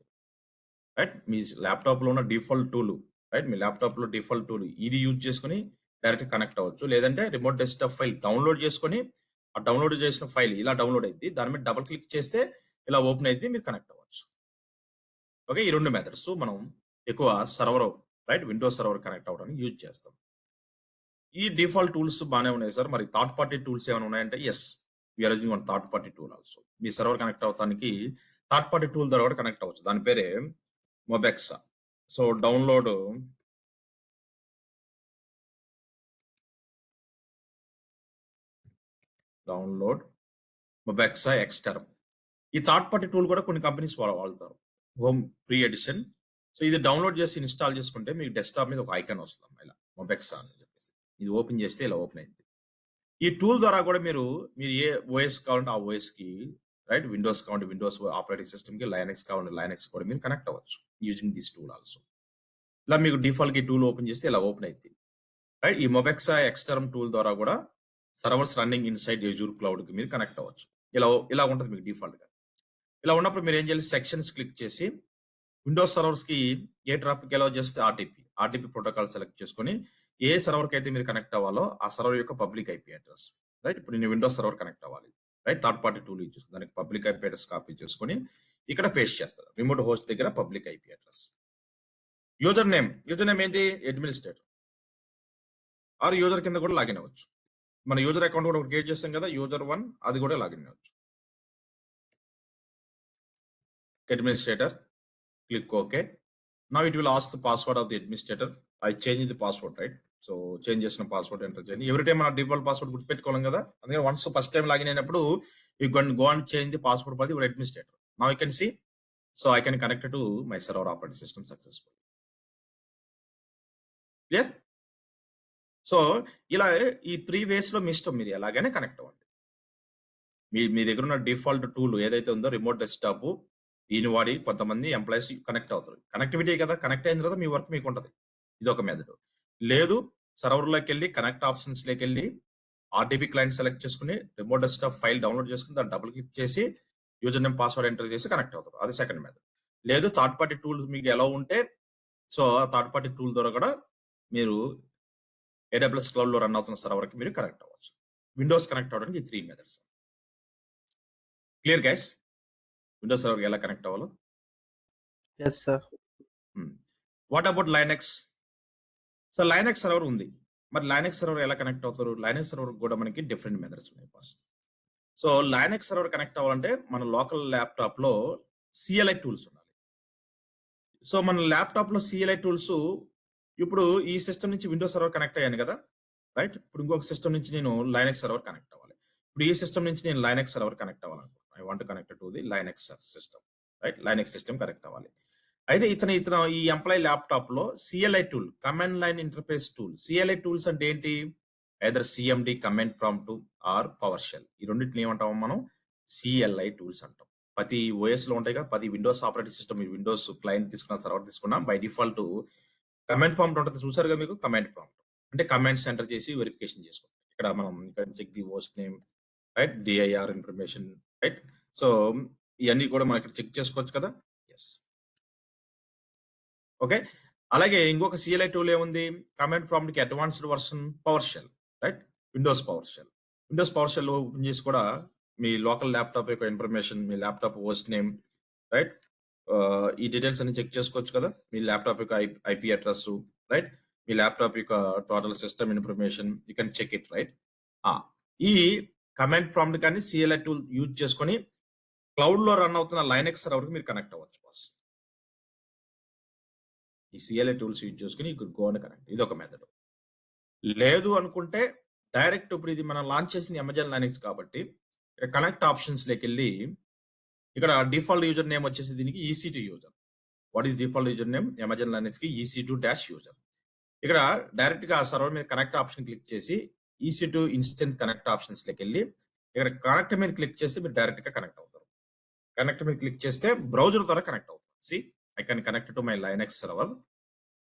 రైట్? మీ ల్యాప్టాప్లో ఉన్న డిఫాల్ట్ టూల్, రైట్? మీ ల్యాప్టాప్లో డిఫాల్ట్ టూల్ ఇది యూజ్ చేసుకుని డైరెక్ట్ కనెక్ట్ అవ్వచ్చు. లేదంటే రిమోట్ డెస్క్టాప్ ఫైల్ డౌన్లోడ్ చేసుకొని ఆ డౌన్లోడ్ చేసిన ఫైల్ ఇలా డౌన్లోడ్ అయింది, దాని మీద డబుల్ క్లిక్ చేస్తే ఇలా ఓపెన్ అయితే మీరు కనెక్ట్ అవ్వచ్చు. ఓకే, ఈ రెండు మెథడ్స్ మనం ఎక్కువ server, right, Windows server connect అవ్వడానికి యూజ్ చేస్తాం. ఈ డిఫాల్ట్ టూల్స్ బాగానే ఉన్నాయి సార్, మరి థర్డ్ పార్టీ టూల్స్ ఏమైనా ఉన్నాయంటే yes, we're using one third party tool also. మీ సర్వర్ కనెక్ట్ అవడానికి థర్డ్ పార్టీ టూల్ ద్వారా కూడా కనెక్ట్ అవ్వచ్చు. దాని పేరే మొబెక్సా. So download మొబెక్సా ఎక్స్టర్మ్. ఈ థర్డ్ పార్టీ టూల్ కూడా కొన్ని కంపెనీస్ వాడతారు, హోమ్ ప్రీ ఎడిషన్. సో ఇది డౌన్లోడ్ చేసి ఇన్స్టాల్ చేసుకుంటే మీకు డెస్క్టాప్ మీద ఒక ఐకాన్ వస్తుంది ఇలా మొబెక్సా అని చెప్పేసి. ఇది ఓపెన్ చేస్తే ఇలా ఓపెన్ అయింది. ఈ టూల్ ద్వారా కూడా మీరు ఏ ఓఎస్ కావాలంటే ఆ ఓఎస్ కి, రైట్, విండోస్ కావాలంటే విండోస్ ఆపరేటింగ్ సిస్టమ్ కి, లైనక్స్ కావాలంటే లైనక్స్ కూడా మీరు కనెక్ట్ అవ్వచ్చు యూజింగ్ దిస్ టూల్ ఆల్సో. ఇలా మీకు డిఫాల్ట్ కి టూల్ ఓపెన్ చేస్తే ఇలా ఓపెన్ అయింది, రైట్? ఈ మొబెక్సా ఎక్స్టర్మ్ టూల్ ద్వారా కూడా servers running inside Azure cloud కి మీరు కనెక్ట్ అవ్వచ్చు. ఇలా ఉంటుంది మీకు డిఫాల్ట్ గా. ఇలా ఉన్నప్పుడు మీరు ఏం చేయాలి, సెక్షన్స్ క్లిక్ చేసి విండోస్ సర్వర్స్ కి ఏ ట్రాఫిక్ ఎలా చేస్తే ఆర్టీపీ ప్రోటోకాల్ సెలెక్ట్ చేసుకొని ఏ సర్వర్ కి అయితే మీరు కనెక్ట్ అవ్వాలో ఆ సర్వర్ యొక్క పబ్లిక్ ఐపీ అడ్రస్, రైట్? ఇప్పుడు నేను విండోస్ సర్వర్ కనెక్ట్ అవ్వాలి, right? Third party tool use చేసుకుని దానికి పబ్లిక్ ఐపీ అడ్రస్ కాపీ చేసుకొని ఇక్కడ పేస్ట్ చేస్తారు. రిమోట్ హోస్ట్ దగ్గర public IP address. User name ఏంటి, అడ్మినిస్ట్రేటర్ ఆర్ యూజర్ కింద కూడా లాగిన్ అవ్వచ్చు. మన యూజర్ అకౌంట్ కూడా క్రియేట్ చేస్తాం కదా, యూజర్ 1, అది కూడా లాగిన్ అవ్వచ్చు. Administrator, click okay. Now it will ask the password of the administrator. I change the password, right? So change చేసిన పాస్వర్డ్ ఎంటర్ చేయండి. ఎవ్రీ టైం మన డిఫాల్ట్ పాస్వర్డ్ గుర్తుపెట్టుకోవాలి కదా, అందుకే వన్స్ ఫస్ట్ టైం లాగిన్ అయినప్పుడు you can go and change the password for the administrator. Now I can see, so I can connect to my server operating system successful. Clear? So ఇలా ఈ 3 వేస్ లో మీ ఇష్టం, మీరు ఎలాగైనా కనెక్ట్ అవ్వండి. మీ దగ్గర ఉన్న డిఫాల్ట్ టూల్ ఏదైతే ఉందో రిమోట్ డెస్క్టాప్, దీని వాడి కొంతమంది ఎంప్లాయీస్ కనెక్ట్ అవుతారు. కనెక్టివిటీ కదా, కనెక్ట్ అయిన తర్వాత మీ వర్క్ మీకు ఉంటుంది. ఇది ఒక మెథడ్. లేదు, సర్వర్లోకి వెళ్ళి కనెక్ట్ ఆప్షన్స్ లోకి వెళ్ళి ఆర్టీపీ క్లయింట్ సెలెక్ట్ చేసుకుని రిమోట్ డెస్క్టాప్ ఫైల్ డౌన్లోడ్ చేసుకుని దాన్ని డబుల్ క్లిక్ చేసి యూజర్ నేమ్ పాస్వర్డ్ ఎంటర్ చేసి కనెక్ట్ అవుతారు. అది సెకండ్ మెథడ్. లేదు, థర్డ్ పార్టీ టూల్ మీకు ఎలా ఉంటే సో ఆ థర్డ్ పార్టీ టూల్ ద్వారా కూడా మీరు AWS క్లౌడ్ లో రన్ అవుతున్న సర్వర్ కి మీరు కనెక్ట్ అవ్వచ్చు. విండోస్ కనెక్ట్ అవ్వడానికి ఈ 3 methods. Clear guys? Windows server ఎలా కనెక్ట్ అవ్వాలో. Yes, sir. What about Linux? So Linux server ఉంది, మరి లైనక్స్ సర్వర్ ఎలా కనెక్ట్ అవుతారు? లైనక్స్ సర్వర్ కూడా మనకి డిఫరెంట్ మెథడ్స్ ఉన్నాయి first. So Linux server connect అవ్వాలంటే మన లోకల్ ల్యాప్టాప్ లో CLI టూల్స్ ఉండాలి. సో మన ల్యాప్టాప్ లో CLI టూల్స్, ఇప్పుడు ఈ సిస్టమ్ నుంచి విండోస్ సర్వర్ కనెక్ట్ అయ్యాను కదా, రైట్? ఇప్పుడు ఇంకొక సిస్టమ్ నుంచి నేను లైనక్స్ సర్వర్ కనెక్ట్ అవ్వాలి. ఇప్పుడు ఈ సిస్టమ్ నుంచి నేను లైనక్స్ సర్వర్ కనెక్ట్ అవ్వాలనుకుంటున్నాను. I want connect to the Linux system, right? Linux system connect అవ్వాలి. అయితే ఇతను ఈ ఎంప్లాయీ ల్యాప్టాప్ లో CLI tool, command line interface tool. CLI tools అంటే ఏంటి? Either CMD, command prompt or PowerShell. ఈ రెండింటిని ఏమంటాం మనం? CLI టూల్స్ అంటాం. ప్రతి OS లో ఉంటాయి కదా, ప్రతి Windows operating system, Windows client తీసుకున్న సర్వర్ తీసుకున్నా బై డిఫాల్ట్ కమాండ్ ప్రాంప్ట్ ఉంటుంది. చూసారు కదా మీకు, కమాండ్ ప్రాంప్ట్ అంటే కమాండ్స్ ఎంటర్ చేసి వెరిఫికేషన్ చేసుకుంటాం. ఇక్కడ మనం ఇక్కడ check the host name, right, DIR information, right? So ఇవన్నీ కూడా మనం ఇక్కడ చెక్ చేసుకోవచ్చు కదా. Yes, okay. అలాగే ఇంకొక CLI టూల్ ఏముంది? కమాండ్ ప్రాంప్ట్‌కి advanced version PowerShell, right? Windows PowerShell. Windows PowerShell open చేసి కూడా మీ లోకల్ ల్యాప్‌టాప్ యొక్క ఇన్ఫర్మేషన్, మీ ల్యాప్‌టాప్ హోస్ట్ నేమ్, రైట్? ఈ డీటెయిల్స్ అన్ని చెక్ చేసుకోవచ్చు కదా! మీ ల్యాప్‌టాప్ యొక్క ఐపీ అడ్రెస్సు, రైట్? మీ ల్యాప్‌టాప్ యొక్క total system information you can check it, right? ఈ కమాండ్ ప్రాంప్ట్ కానీ CLI టూల్ యూజ్ చేసుకొని క్లౌడ్‌లో రన్ అవుతున్న లైనక్స్ సర్వర్‌కి మీరు కనెక్ట్ అవ్వచ్చు బాస్. ఈ CLI టూల్స్ యూజ్ చేసుకొని you could go and connect. ఇదొక మెథడ్. లేదు అనుకుంటే డైరెక్ట్ ఇప్పుడు ఇది మనం లాంచ్ చేసిన అమెజాన్ లైనక్స్ కాబట్టి ఇక్కడ కనెక్ట్ ఆప్షన్స్‌లోకెళ్ళి ఇక్కడ డిఫాల్ట్ యూజర్ నేమ్ వచ్చేసి దీనికి EC2 user. What is default user name? Amazon లైనక్స్‌కి EC2- యూజర్. ఇక్కడ డైరెక్ట్‌గా ఆ సర్వర్ మీద కనెక్ట్ ఆప్షన్ క్లిక్ చేసి EC2 ఇన్స్టెన్స్ కనెక్ట్ ఆప్షన్స్‌లోకెళ్ళి ఇక్కడ కనెక్ట్ మీద క్లిక్ చేస్తే మీరు డైరెక్ట్‌గా కనెక్ట్ అవుతారు. కనెక్ట్ మీద క్లిక్ చేస్తే బ్రౌజర్ ద్వారా కనెక్ట్ అవుతారు. See I can connect to my Linux server.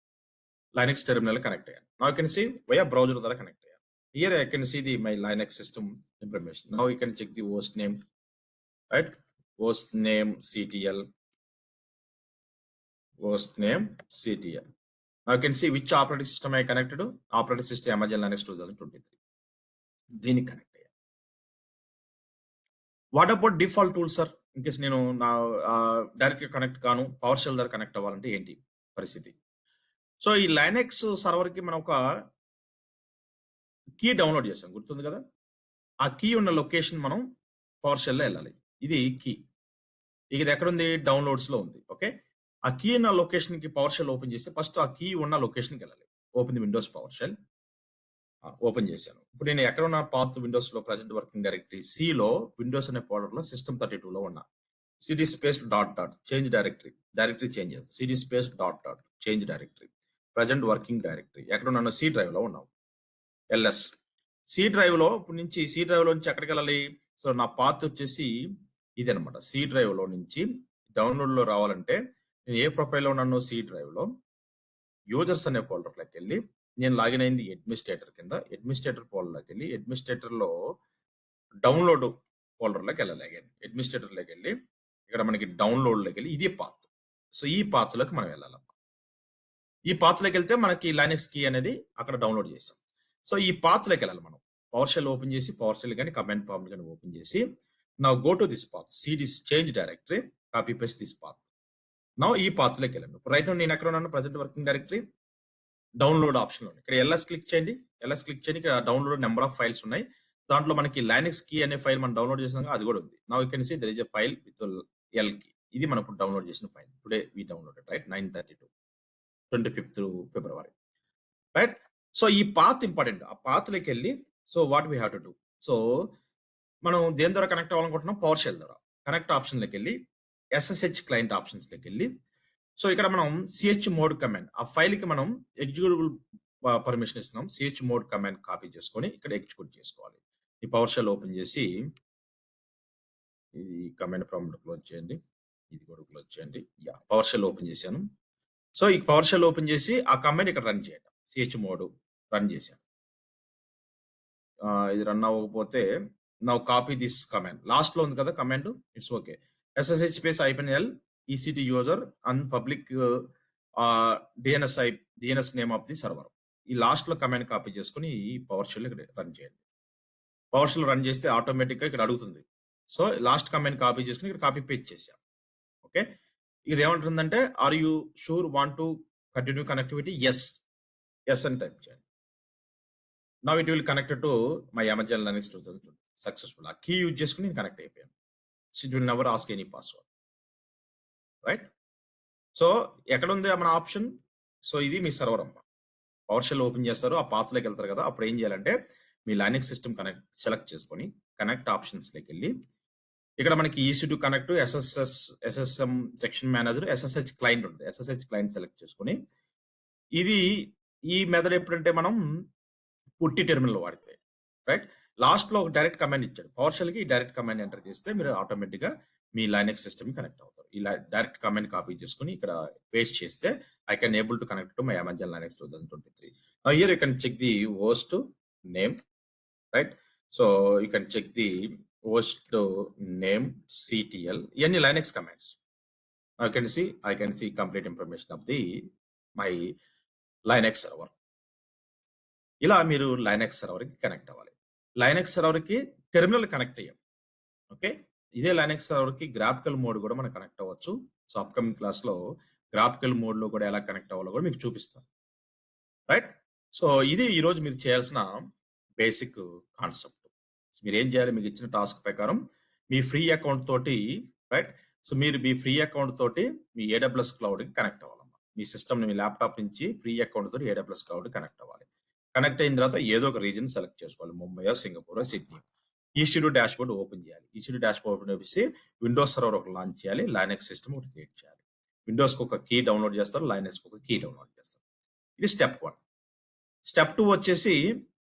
Linux terminal connect. Now you can see via browser ద్వారా connect. Here I can see my Linux system information. Now you can check the host name, right? Host name CTL. Host name CTL. Now you can see which operating system I connected to. Operating system Amazon Linux 2023. దీనికి connect. What about default tool sir? In case నేను నా డైరెక్ట్గా కనెక్ట్ కాను, పవర్ షెల్ ద్వారా కనెక్ట్ అవ్వాలంటే ఏంటి పరిస్థితి? సో ఈ లైనక్స్ సర్వర్కి మనం ఒక కీ డౌన్లోడ్ చేసాం, గుర్తుంది కదా? ఆ కీ ఉన్న లొకేషన్ మనం పవర్ షెల్లో వెళ్ళాలి. ఇది కీ. ఇది ఎక్కడుంది? డౌన్లోడ్స్లో ఉంది. ఓకే, ఆ కీ ఉన్న లొకేషన్కి పవర్ షెల్ ఓపెన్ చేస్తే ఫస్ట్ ఆ కీ ఉన్న లొకేషన్కి వెళ్ళాలి. Open the Windows PowerShell. Open చేశాను. ఇప్పుడు నేను ఎక్కడ ఉన్న పాత్ విండోస్లో ప్రజెంట్ వర్కింగ్ డైరెక్టరీ సిలో విండోస్ అనే ఫోల్డర్లో సిస్టమ్ 32లో ఉన్నా. CD space dot change directory change చేస్తాను. CD space dot change directory present working directory ఎక్కడ ఉన్నాను? సి డ్రైవ్లో ఉన్నాం. ఎల్ఎస్ సి డ్రైవ్లో ఇప్పుడు నుంచి సి డ్రైవ్లో నుంచి ఎక్కడికి వెళ్ళాలి? సో నా పాత్ వచ్చేసి ఇది అనమాట. సి డ్రైవ్లో నుంచి డౌన్లోడ్లో రావాలంటే నేను ఏ ప్రొఫైల్లో ఉన్నాను? సి డ్రైవ్లో యూజర్స్ అనే ఫోల్డర్లోకి వెళ్ళి నేను లాగిన్ అయింది అడ్మినిస్ట్రేటర్ కింద. అడ్మినిస్ట్రేటర్ ఫోల్డర్లోకి వెళ్ళి అడ్మినిస్ట్రేటర్లో డౌన్లోడ్ ఫోల్డర్లోకి వెళ్ళాలి. అగైన్ అడ్మినిస్ట్రేటర్లోకి వెళ్ళి ఇక్కడ మనకి డౌన్లోడ్లోకి వెళ్ళి ఇది పాత్. సో ఈ పాత్లోకి మనం వెళ్ళాలి. ఈ పాత్లోకి వెళ్తే మనకి లైనక్స్ కీ అనేది అక్కడ డౌన్లోడ్ చేసాం. సో ఈ పాత్లోకి వెళ్ళాలి మనం. పవర్ షెల్ ఓపెన్ చేసి పవర్ షెల్ కానీ కమాండ్ ప్రాంప్ట్ కానీ ఓపెన్ చేసి now go to this path, CD change directory, copy paste this path. Now ఈ పాత్లోకి వెళ్ళండి. రైట్ నౌ నేను ఎక్కడ ఉన్నాను? Present working directory download option ఉంది. ఇక్కడ ఎల్ఎస్ క్లిక్ చేయండి. ఎల్ఎస్ క్లిక్ చేయండి. ఇక్కడ డౌన్లోడ్ నెంబర్ ఆఫ్ ఫైల్స్ ఉన్నాయి. దాంట్లో మనకి లైనక్స్ కీ అనే ఫైల్ మనం డౌన్లోడ్ చేసాం, అది కూడా ఉంది. Now you can see there is a file with L key. ఇది మనం ఇప్పుడు డౌన్లోడ్ చేసిన file. Today we downloaded, right? 9/32 25th February, right? So ఈ పాత్ ఇంపార్టెంట్. ఆ పాత్లోకి వెళ్ళి so what we have to do? So మనం దేని ద్వారా కనెక్ట్ అవ్వాలనుకుంటున్నాం? పవర్ షెల్ ద్వారా. కనెక్ట్ ఆప్షన్లోకి వెళ్ళి SSH క్లయింట్ ఆప్షన్స్లోకి వెళ్ళి సో ఇక్కడ మనం CH మోడ్ కమాండ్, ఆ ఫైల్కి మనం ఎగ్జిక్యూటబుల్ పర్మిషన్ ఇస్తున్నాం. CH మోడ్ కమాండ్ కాపీ చేసుకొని ఇక్కడ ఎగ్జిక్యూట్ చేసుకోవాలి. ఈ పవర్ షెల్ ఓపెన్ చేసి ఇది కమాండ్ ప్రాంప్ట్ క్లోజ్ చేయండి, ఇది కూడా క్లోజ్ చేయండి. యా, పవర్ షెల్ ఓపెన్ చేశాను. సో ఈ పవర్ షెల్ ఓపెన్ చేసి ఆ కమాండ్ ఇక్కడ రన్ చేయండి. CH మోడ్ రన్ చేశాను. ఇది రన్ అవ్వకపోతే now copy this command. Last లో ఉంది కదా command, it's okay. SSH space -l EC2 user and public DNS name of the server. ఈ లాస్ట్ లో కమాండ్ కాపీ చేసుకుని ఈ పవర్ షెల్ ఇక్కడ రన్ చేయండి. పవర్ షెల్ రన్ చేస్తే ఆటోమేటిక్ గా ఇక్కడ అడుగుతుంది. సో లాస్ట్ కమాండ్ కాపీ చేసుకుని ఇక్కడ కాపీ పేస్ట్ చేశాం. ఓకే, ఇది ఏమంటుందంటే are you sure want to continue connectivity? Yes అని టైప్ చేయండి. Now it will connected to my Amazon Linux 2020 successful. ఆ కీ యూజ్ చేసుకుని నేను కనెక్ట్ అయిపోయాను. It will never ask any password, right? So ఎక్కడ ఉంది మన ఆప్షన్? సో ఇది మీ సర్వర్ అమ్మ. పవర్ షెల్ ఓపెన్ చేస్తారు, ఆ పాత్లోకి వెళ్తారు కదా, అప్పుడు ఏం చేయాలంటే మీ లైనక్స్ సిస్టమ్ కనెక్ట్ సెలెక్ట్ చేసుకొని కనెక్ట్ ఆప్షన్స్లోకి వెళ్ళి ఇక్కడ మనకి EC2 connect, SSM section manager, SSH client ఉంటుంది. SSH క్లయింట్ సెలెక్ట్ చేసుకొని ఇది ఈ మెథడ్ ఎప్పుడంటే మనం పుట్టి టెర్మినల్ వాడితే, రైట్? లాస్ట్ లో ఒక డైరెక్ట్ కమాండ్ ఇచ్చాడు. పవర్ షెల్ కి డైరెక్ట్ కమాండ్ ఎంటర్ చేస్తే మీరు ఆటోమేటిక్ గా మీ లైనక్స్ సిస్టమ్ కనెక్ట్ అవుతారు. ఇలా డైరెక్ట్ కమాండ్ కాపీ చేసుకుని ఇక్కడ పేస్ట్ చేస్తే I can able to connect to my Amazon Linux 2023. Now here you can check the host name, right? So you can check the host name CTL, any Linux commands. I can see complete information of the my Linux server. ఇలా మీరు లైనెక్స్ సర్వర్కి కనెక్ట్ అవ్వాలి. లైనెక్స్ సర్వర్కి టెర్మినల్ కనెక్ట్ అయ్యాం. ఓకే, ఇదే లైనెక్స్ సర్వర్కి గ్రాఫికల్ మోడ్ కూడా మనం కనెక్ట్ అవ్వచ్చు. సో అప్కమింగ్ క్లాస్లో గ్రాఫికల్ మోడ్లో కూడా ఎలా కనెక్ట్ అవ్వాలో కూడా మీకు చూపిస్తాను. రైట్, సో ఇది ఈరోజు మీరు చేయాల్సిన బేసిక్ కాన్సెప్ట్. మీరు ఏం చేయాలి, మీకు ఇచ్చిన టాస్క్ ప్రకారం మీ ఫ్రీ అకౌంట్ తోటి, రైట్, సో మీరు మీ ఫ్రీ అకౌంట్ తోటి మీ AWS క్లౌడ్కి కనెక్ట్ అవ్వాలమ్మా. మీ సిస్టమ్ మీ ల్యాప్టాప్ నుంచి ఫ్రీ అకౌంట్ తోటి AWS క్లౌడ్ కనెక్ట్ అవ్వాలి. కనెక్ట్ అయిన తర్వాత ఏదో ఒక రీజన్ సెలెక్ట్ చేసుకోవాలి, Mumbai, Singapore, Sydney. EC2 dash board open చేయాలి. EC2 డాష్ బోర్డ్ ఓపెన్ చేసి విండోస్ సర్వర్ ఒకటి లాంచ్ చేయాలి, లైనెక్స్ సిస్టమ్ ఒకటి క్రియేట్ చేయాలి. విండోస్కి ఒక కీ డౌన్లోడ్ చేస్తారు, లైనెక్స్కి ఒక కీ డౌన్లోడ్ చేస్తారు. ఇది స్టెప్ 1. స్టెప్ 2 వచ్చేసి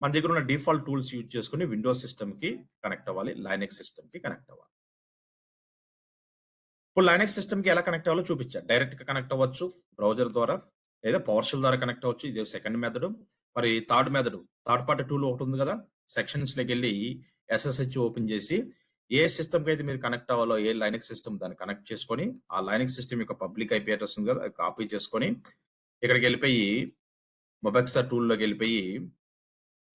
మన దగ్గర ఉన్న డిఫాల్ట్ టూల్స్ యూజ్ చేసుకుని విండోస్ సిస్టమ్కి కనెక్ట్ అవ్వాలి, లైనెక్స్ సిస్టమ్కి కనెక్ట్ అవ్వాలి. ఇప్పుడు లైనెక్స్ సిస్టమ్కి ఎలా కనెక్ట్ అవ్వాలో చూపించాను. డైరెక్ట్గా కనెక్ట్ అవ్వచ్చు బ్రౌజర్ ద్వారా, లేదా పవర్షెల్ ద్వారా కనెక్ట్ అవ్వచ్చు. ఇది సెకండ్ మెథడ్. మరి third method, third party tool ఒకటి ఉంది కదా, సెక్షన్స్లోకి వెళ్ళి SSH ఓపెన్ చేసి ఏ సిస్టమ్కి అయితే మీరు కనెక్ట్ అవ్వాలో, ఏ లైనెక్స్ సిస్టమ్ దాన్ని కనెక్ట్ చేసుకొని ఆ లైనెక్స్ సిస్టమ్ యొక్క పబ్లిక్ IP అడ్రస్ ఉంది కదా, అది కాపీ చేసుకొని ఇక్కడికి వెళ్ళిపోయి మొబెక్సా టూల్లోకి వెళ్ళిపోయి,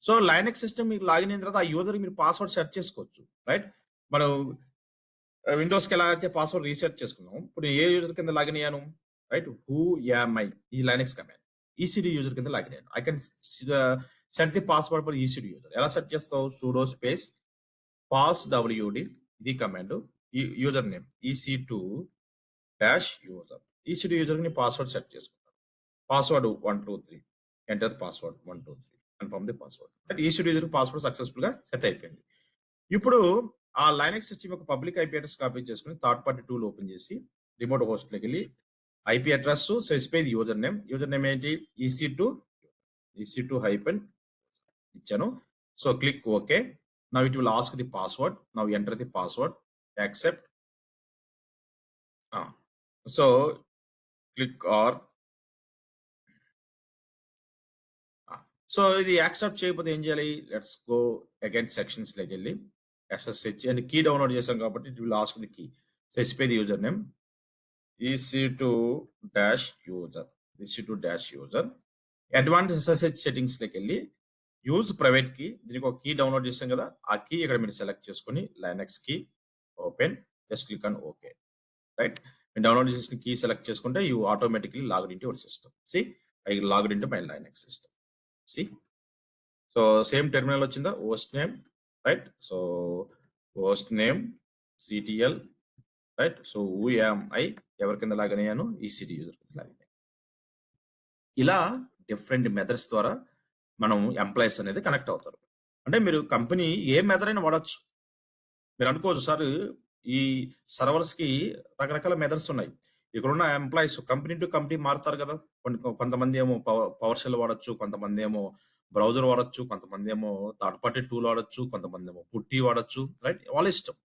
సో లైనెక్స్ సిస్టమ్ మీకు లాగిన్ అయిన తర్వాత ఆ యూజర్ మీరు పాస్వర్డ్ సెట్ చేసుకోవచ్చు. రైట్, మనం విండోస్కి ఎలా అయితే పాస్వర్డ్ రీసెట్ చేసుకున్నాం, ఇప్పుడు ఏ యూజర్ కింద లాగిన్ అయ్యాను, రైట్, హూ యామ్ ఐ, ఈ లైనెక్స్ కమాండ్ ECD యూజర్ కింద లాగిన్ అయ్యాను. I can set the password for ECD user. ఎలా సెట్ చేస్తావు, sudo స్పేస్ passwd, ఇది command, user name EC2 dash user. ECD user ని పాస్వర్డ్ సెట్ చేసుకుంటాను. Password 123, enter the password 123, confirm the password. అంటే ECD యూజర్ పాస్వర్డ్ సక్సెస్ఫుల్ గా సెట్ అయిపోయింది. ఇప్పుడు ఆ లైనెక్స్ సిస్టమ్ యొక్క పబ్లిక్ IP అడ్రస్ కాపీ చేసుకుని థర్డ్ పార్టీ టూల్ ఓపెన్ చేసి రిమోట్ హోస్ట్లోకి వెళ్ళి IP address specify user name. User name ఏంటి, EC2 హైఫెన్ ఇచ్చాను. So click okay. Now it will ask the password. Now enter the password, accept. So click or so ఇది యాక్సెప్ట్ చేయకపోతే ఏం చేయాలి, లెట్స్ గో అగైన్ సెక్షన్స్లోకి వెళ్ళి SSH అండ్ కీ డౌన్లోడ్ చేసాం కాబట్టి it will ask the key. Specify the user name EC2 dash user, EC2 dash user. Advance SSH సెట్టింగ్స్లోకి వెళ్ళి యూజ్ ప్రైవేట్ కీ, దీనికి ఒక కీ డౌన్లోడ్ చేసాం కదా, ఆ కీ ఇక్కడ మీరు సెలెక్ట్ చేసుకుని Linux key open, just click on okay. Right, మీరు డౌన్లోడ్ చేసిన కీ సెలెక్ట్ చేసుకుంటే you automatically logged into your system. See, I logged into my Linux system. See, so same terminal వచ్చిందా, host name, right, so host name CTL, right, so who am I, ఎవరి కింద లాగిన్ అయ్యాను, ECD యూజర్ కింద లాగిన్ అయ్యాను. ఇలా డిఫరెంట్ మెథడ్స్ ద్వారా మనం ఎంప్లాయీస్ అనేది కనెక్ట్ అవుతారు. అంటే మీరు కంపెనీ ఏ మెథడ్ అయినా వాడచ్చు. మీరు అనుకోవచ్చు సార్ ఈ సర్వర్స్కి రకరకాల మెథడ్స్ ఉన్నాయి, ఇక్కడున్న ఎంప్లాయీస్ కంపెనీ టు కంపెనీ మారుతారు కదా. కొంతమంది ఏమో పవర్షెల్ వాడచ్చు, కొంతమంది ఏమో బ్రౌజర్ వాడచ్చు, కొంతమంది ఏమో థర్డ్ పార్టీ టూల్ వాడచ్చు, కొంతమంది ఏమో పుట్టి వాడచ్చు. రైట్, వాళ్ళ ఇష్టం.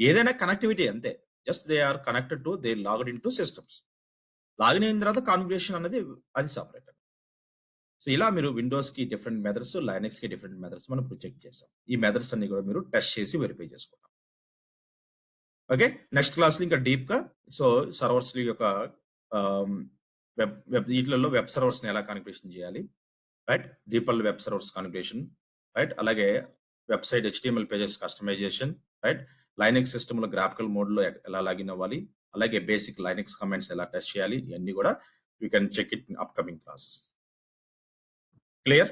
ఏదైనా కనెక్టివిటీ అంతే, just they are connected to, they logged in to systems. Login అయిన తర్వాత కాన్ఫిగరేషన్ అనేది అది సపరేట్. సో ఇలా మీరు విండోస్కి డిఫరెంట్ మెథడ్స్, లైనెక్స్కి డిఫరెంట్ మెథడ్స్ మనం ఇప్పుడు చెక్ చేసాం. ఈ మెథడ్స్ అన్ని కూడా మీరు టెస్ట్ చేసి వెరిఫై చేసుకుంటాం. ఓకే, నెక్స్ట్ క్లాస్లో ఇంకా డీప్గా, సో సర్వర్స్ యొక్క వీటిలలో వెబ్ సర్వర్స్ని ఎలా కాన్ఫిగరేషన్ చేయాలి, right, deeper web servers configuration, right, అలాగే website HTML pages customization, right, Linux సిస్టమ్లో గ్రాఫికల్ మోడ్లో ఎలా లాగిన్ అవ్వాలి, అలాగే బేసిక్ లైనెక్స్ కమాండ్స్ ఎలా టెస్ట్ చేయాలి, ఇవన్నీ కూడా you can check it in upcoming classes. Clear?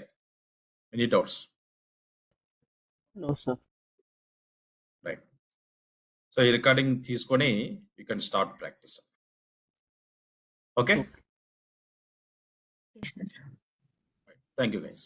Any doubts? No, sir. Right. So, ఈ రికార్డింగ్ తీసుకొని you can start practice. Okay? Yes, sir. Right. Thank you, guys.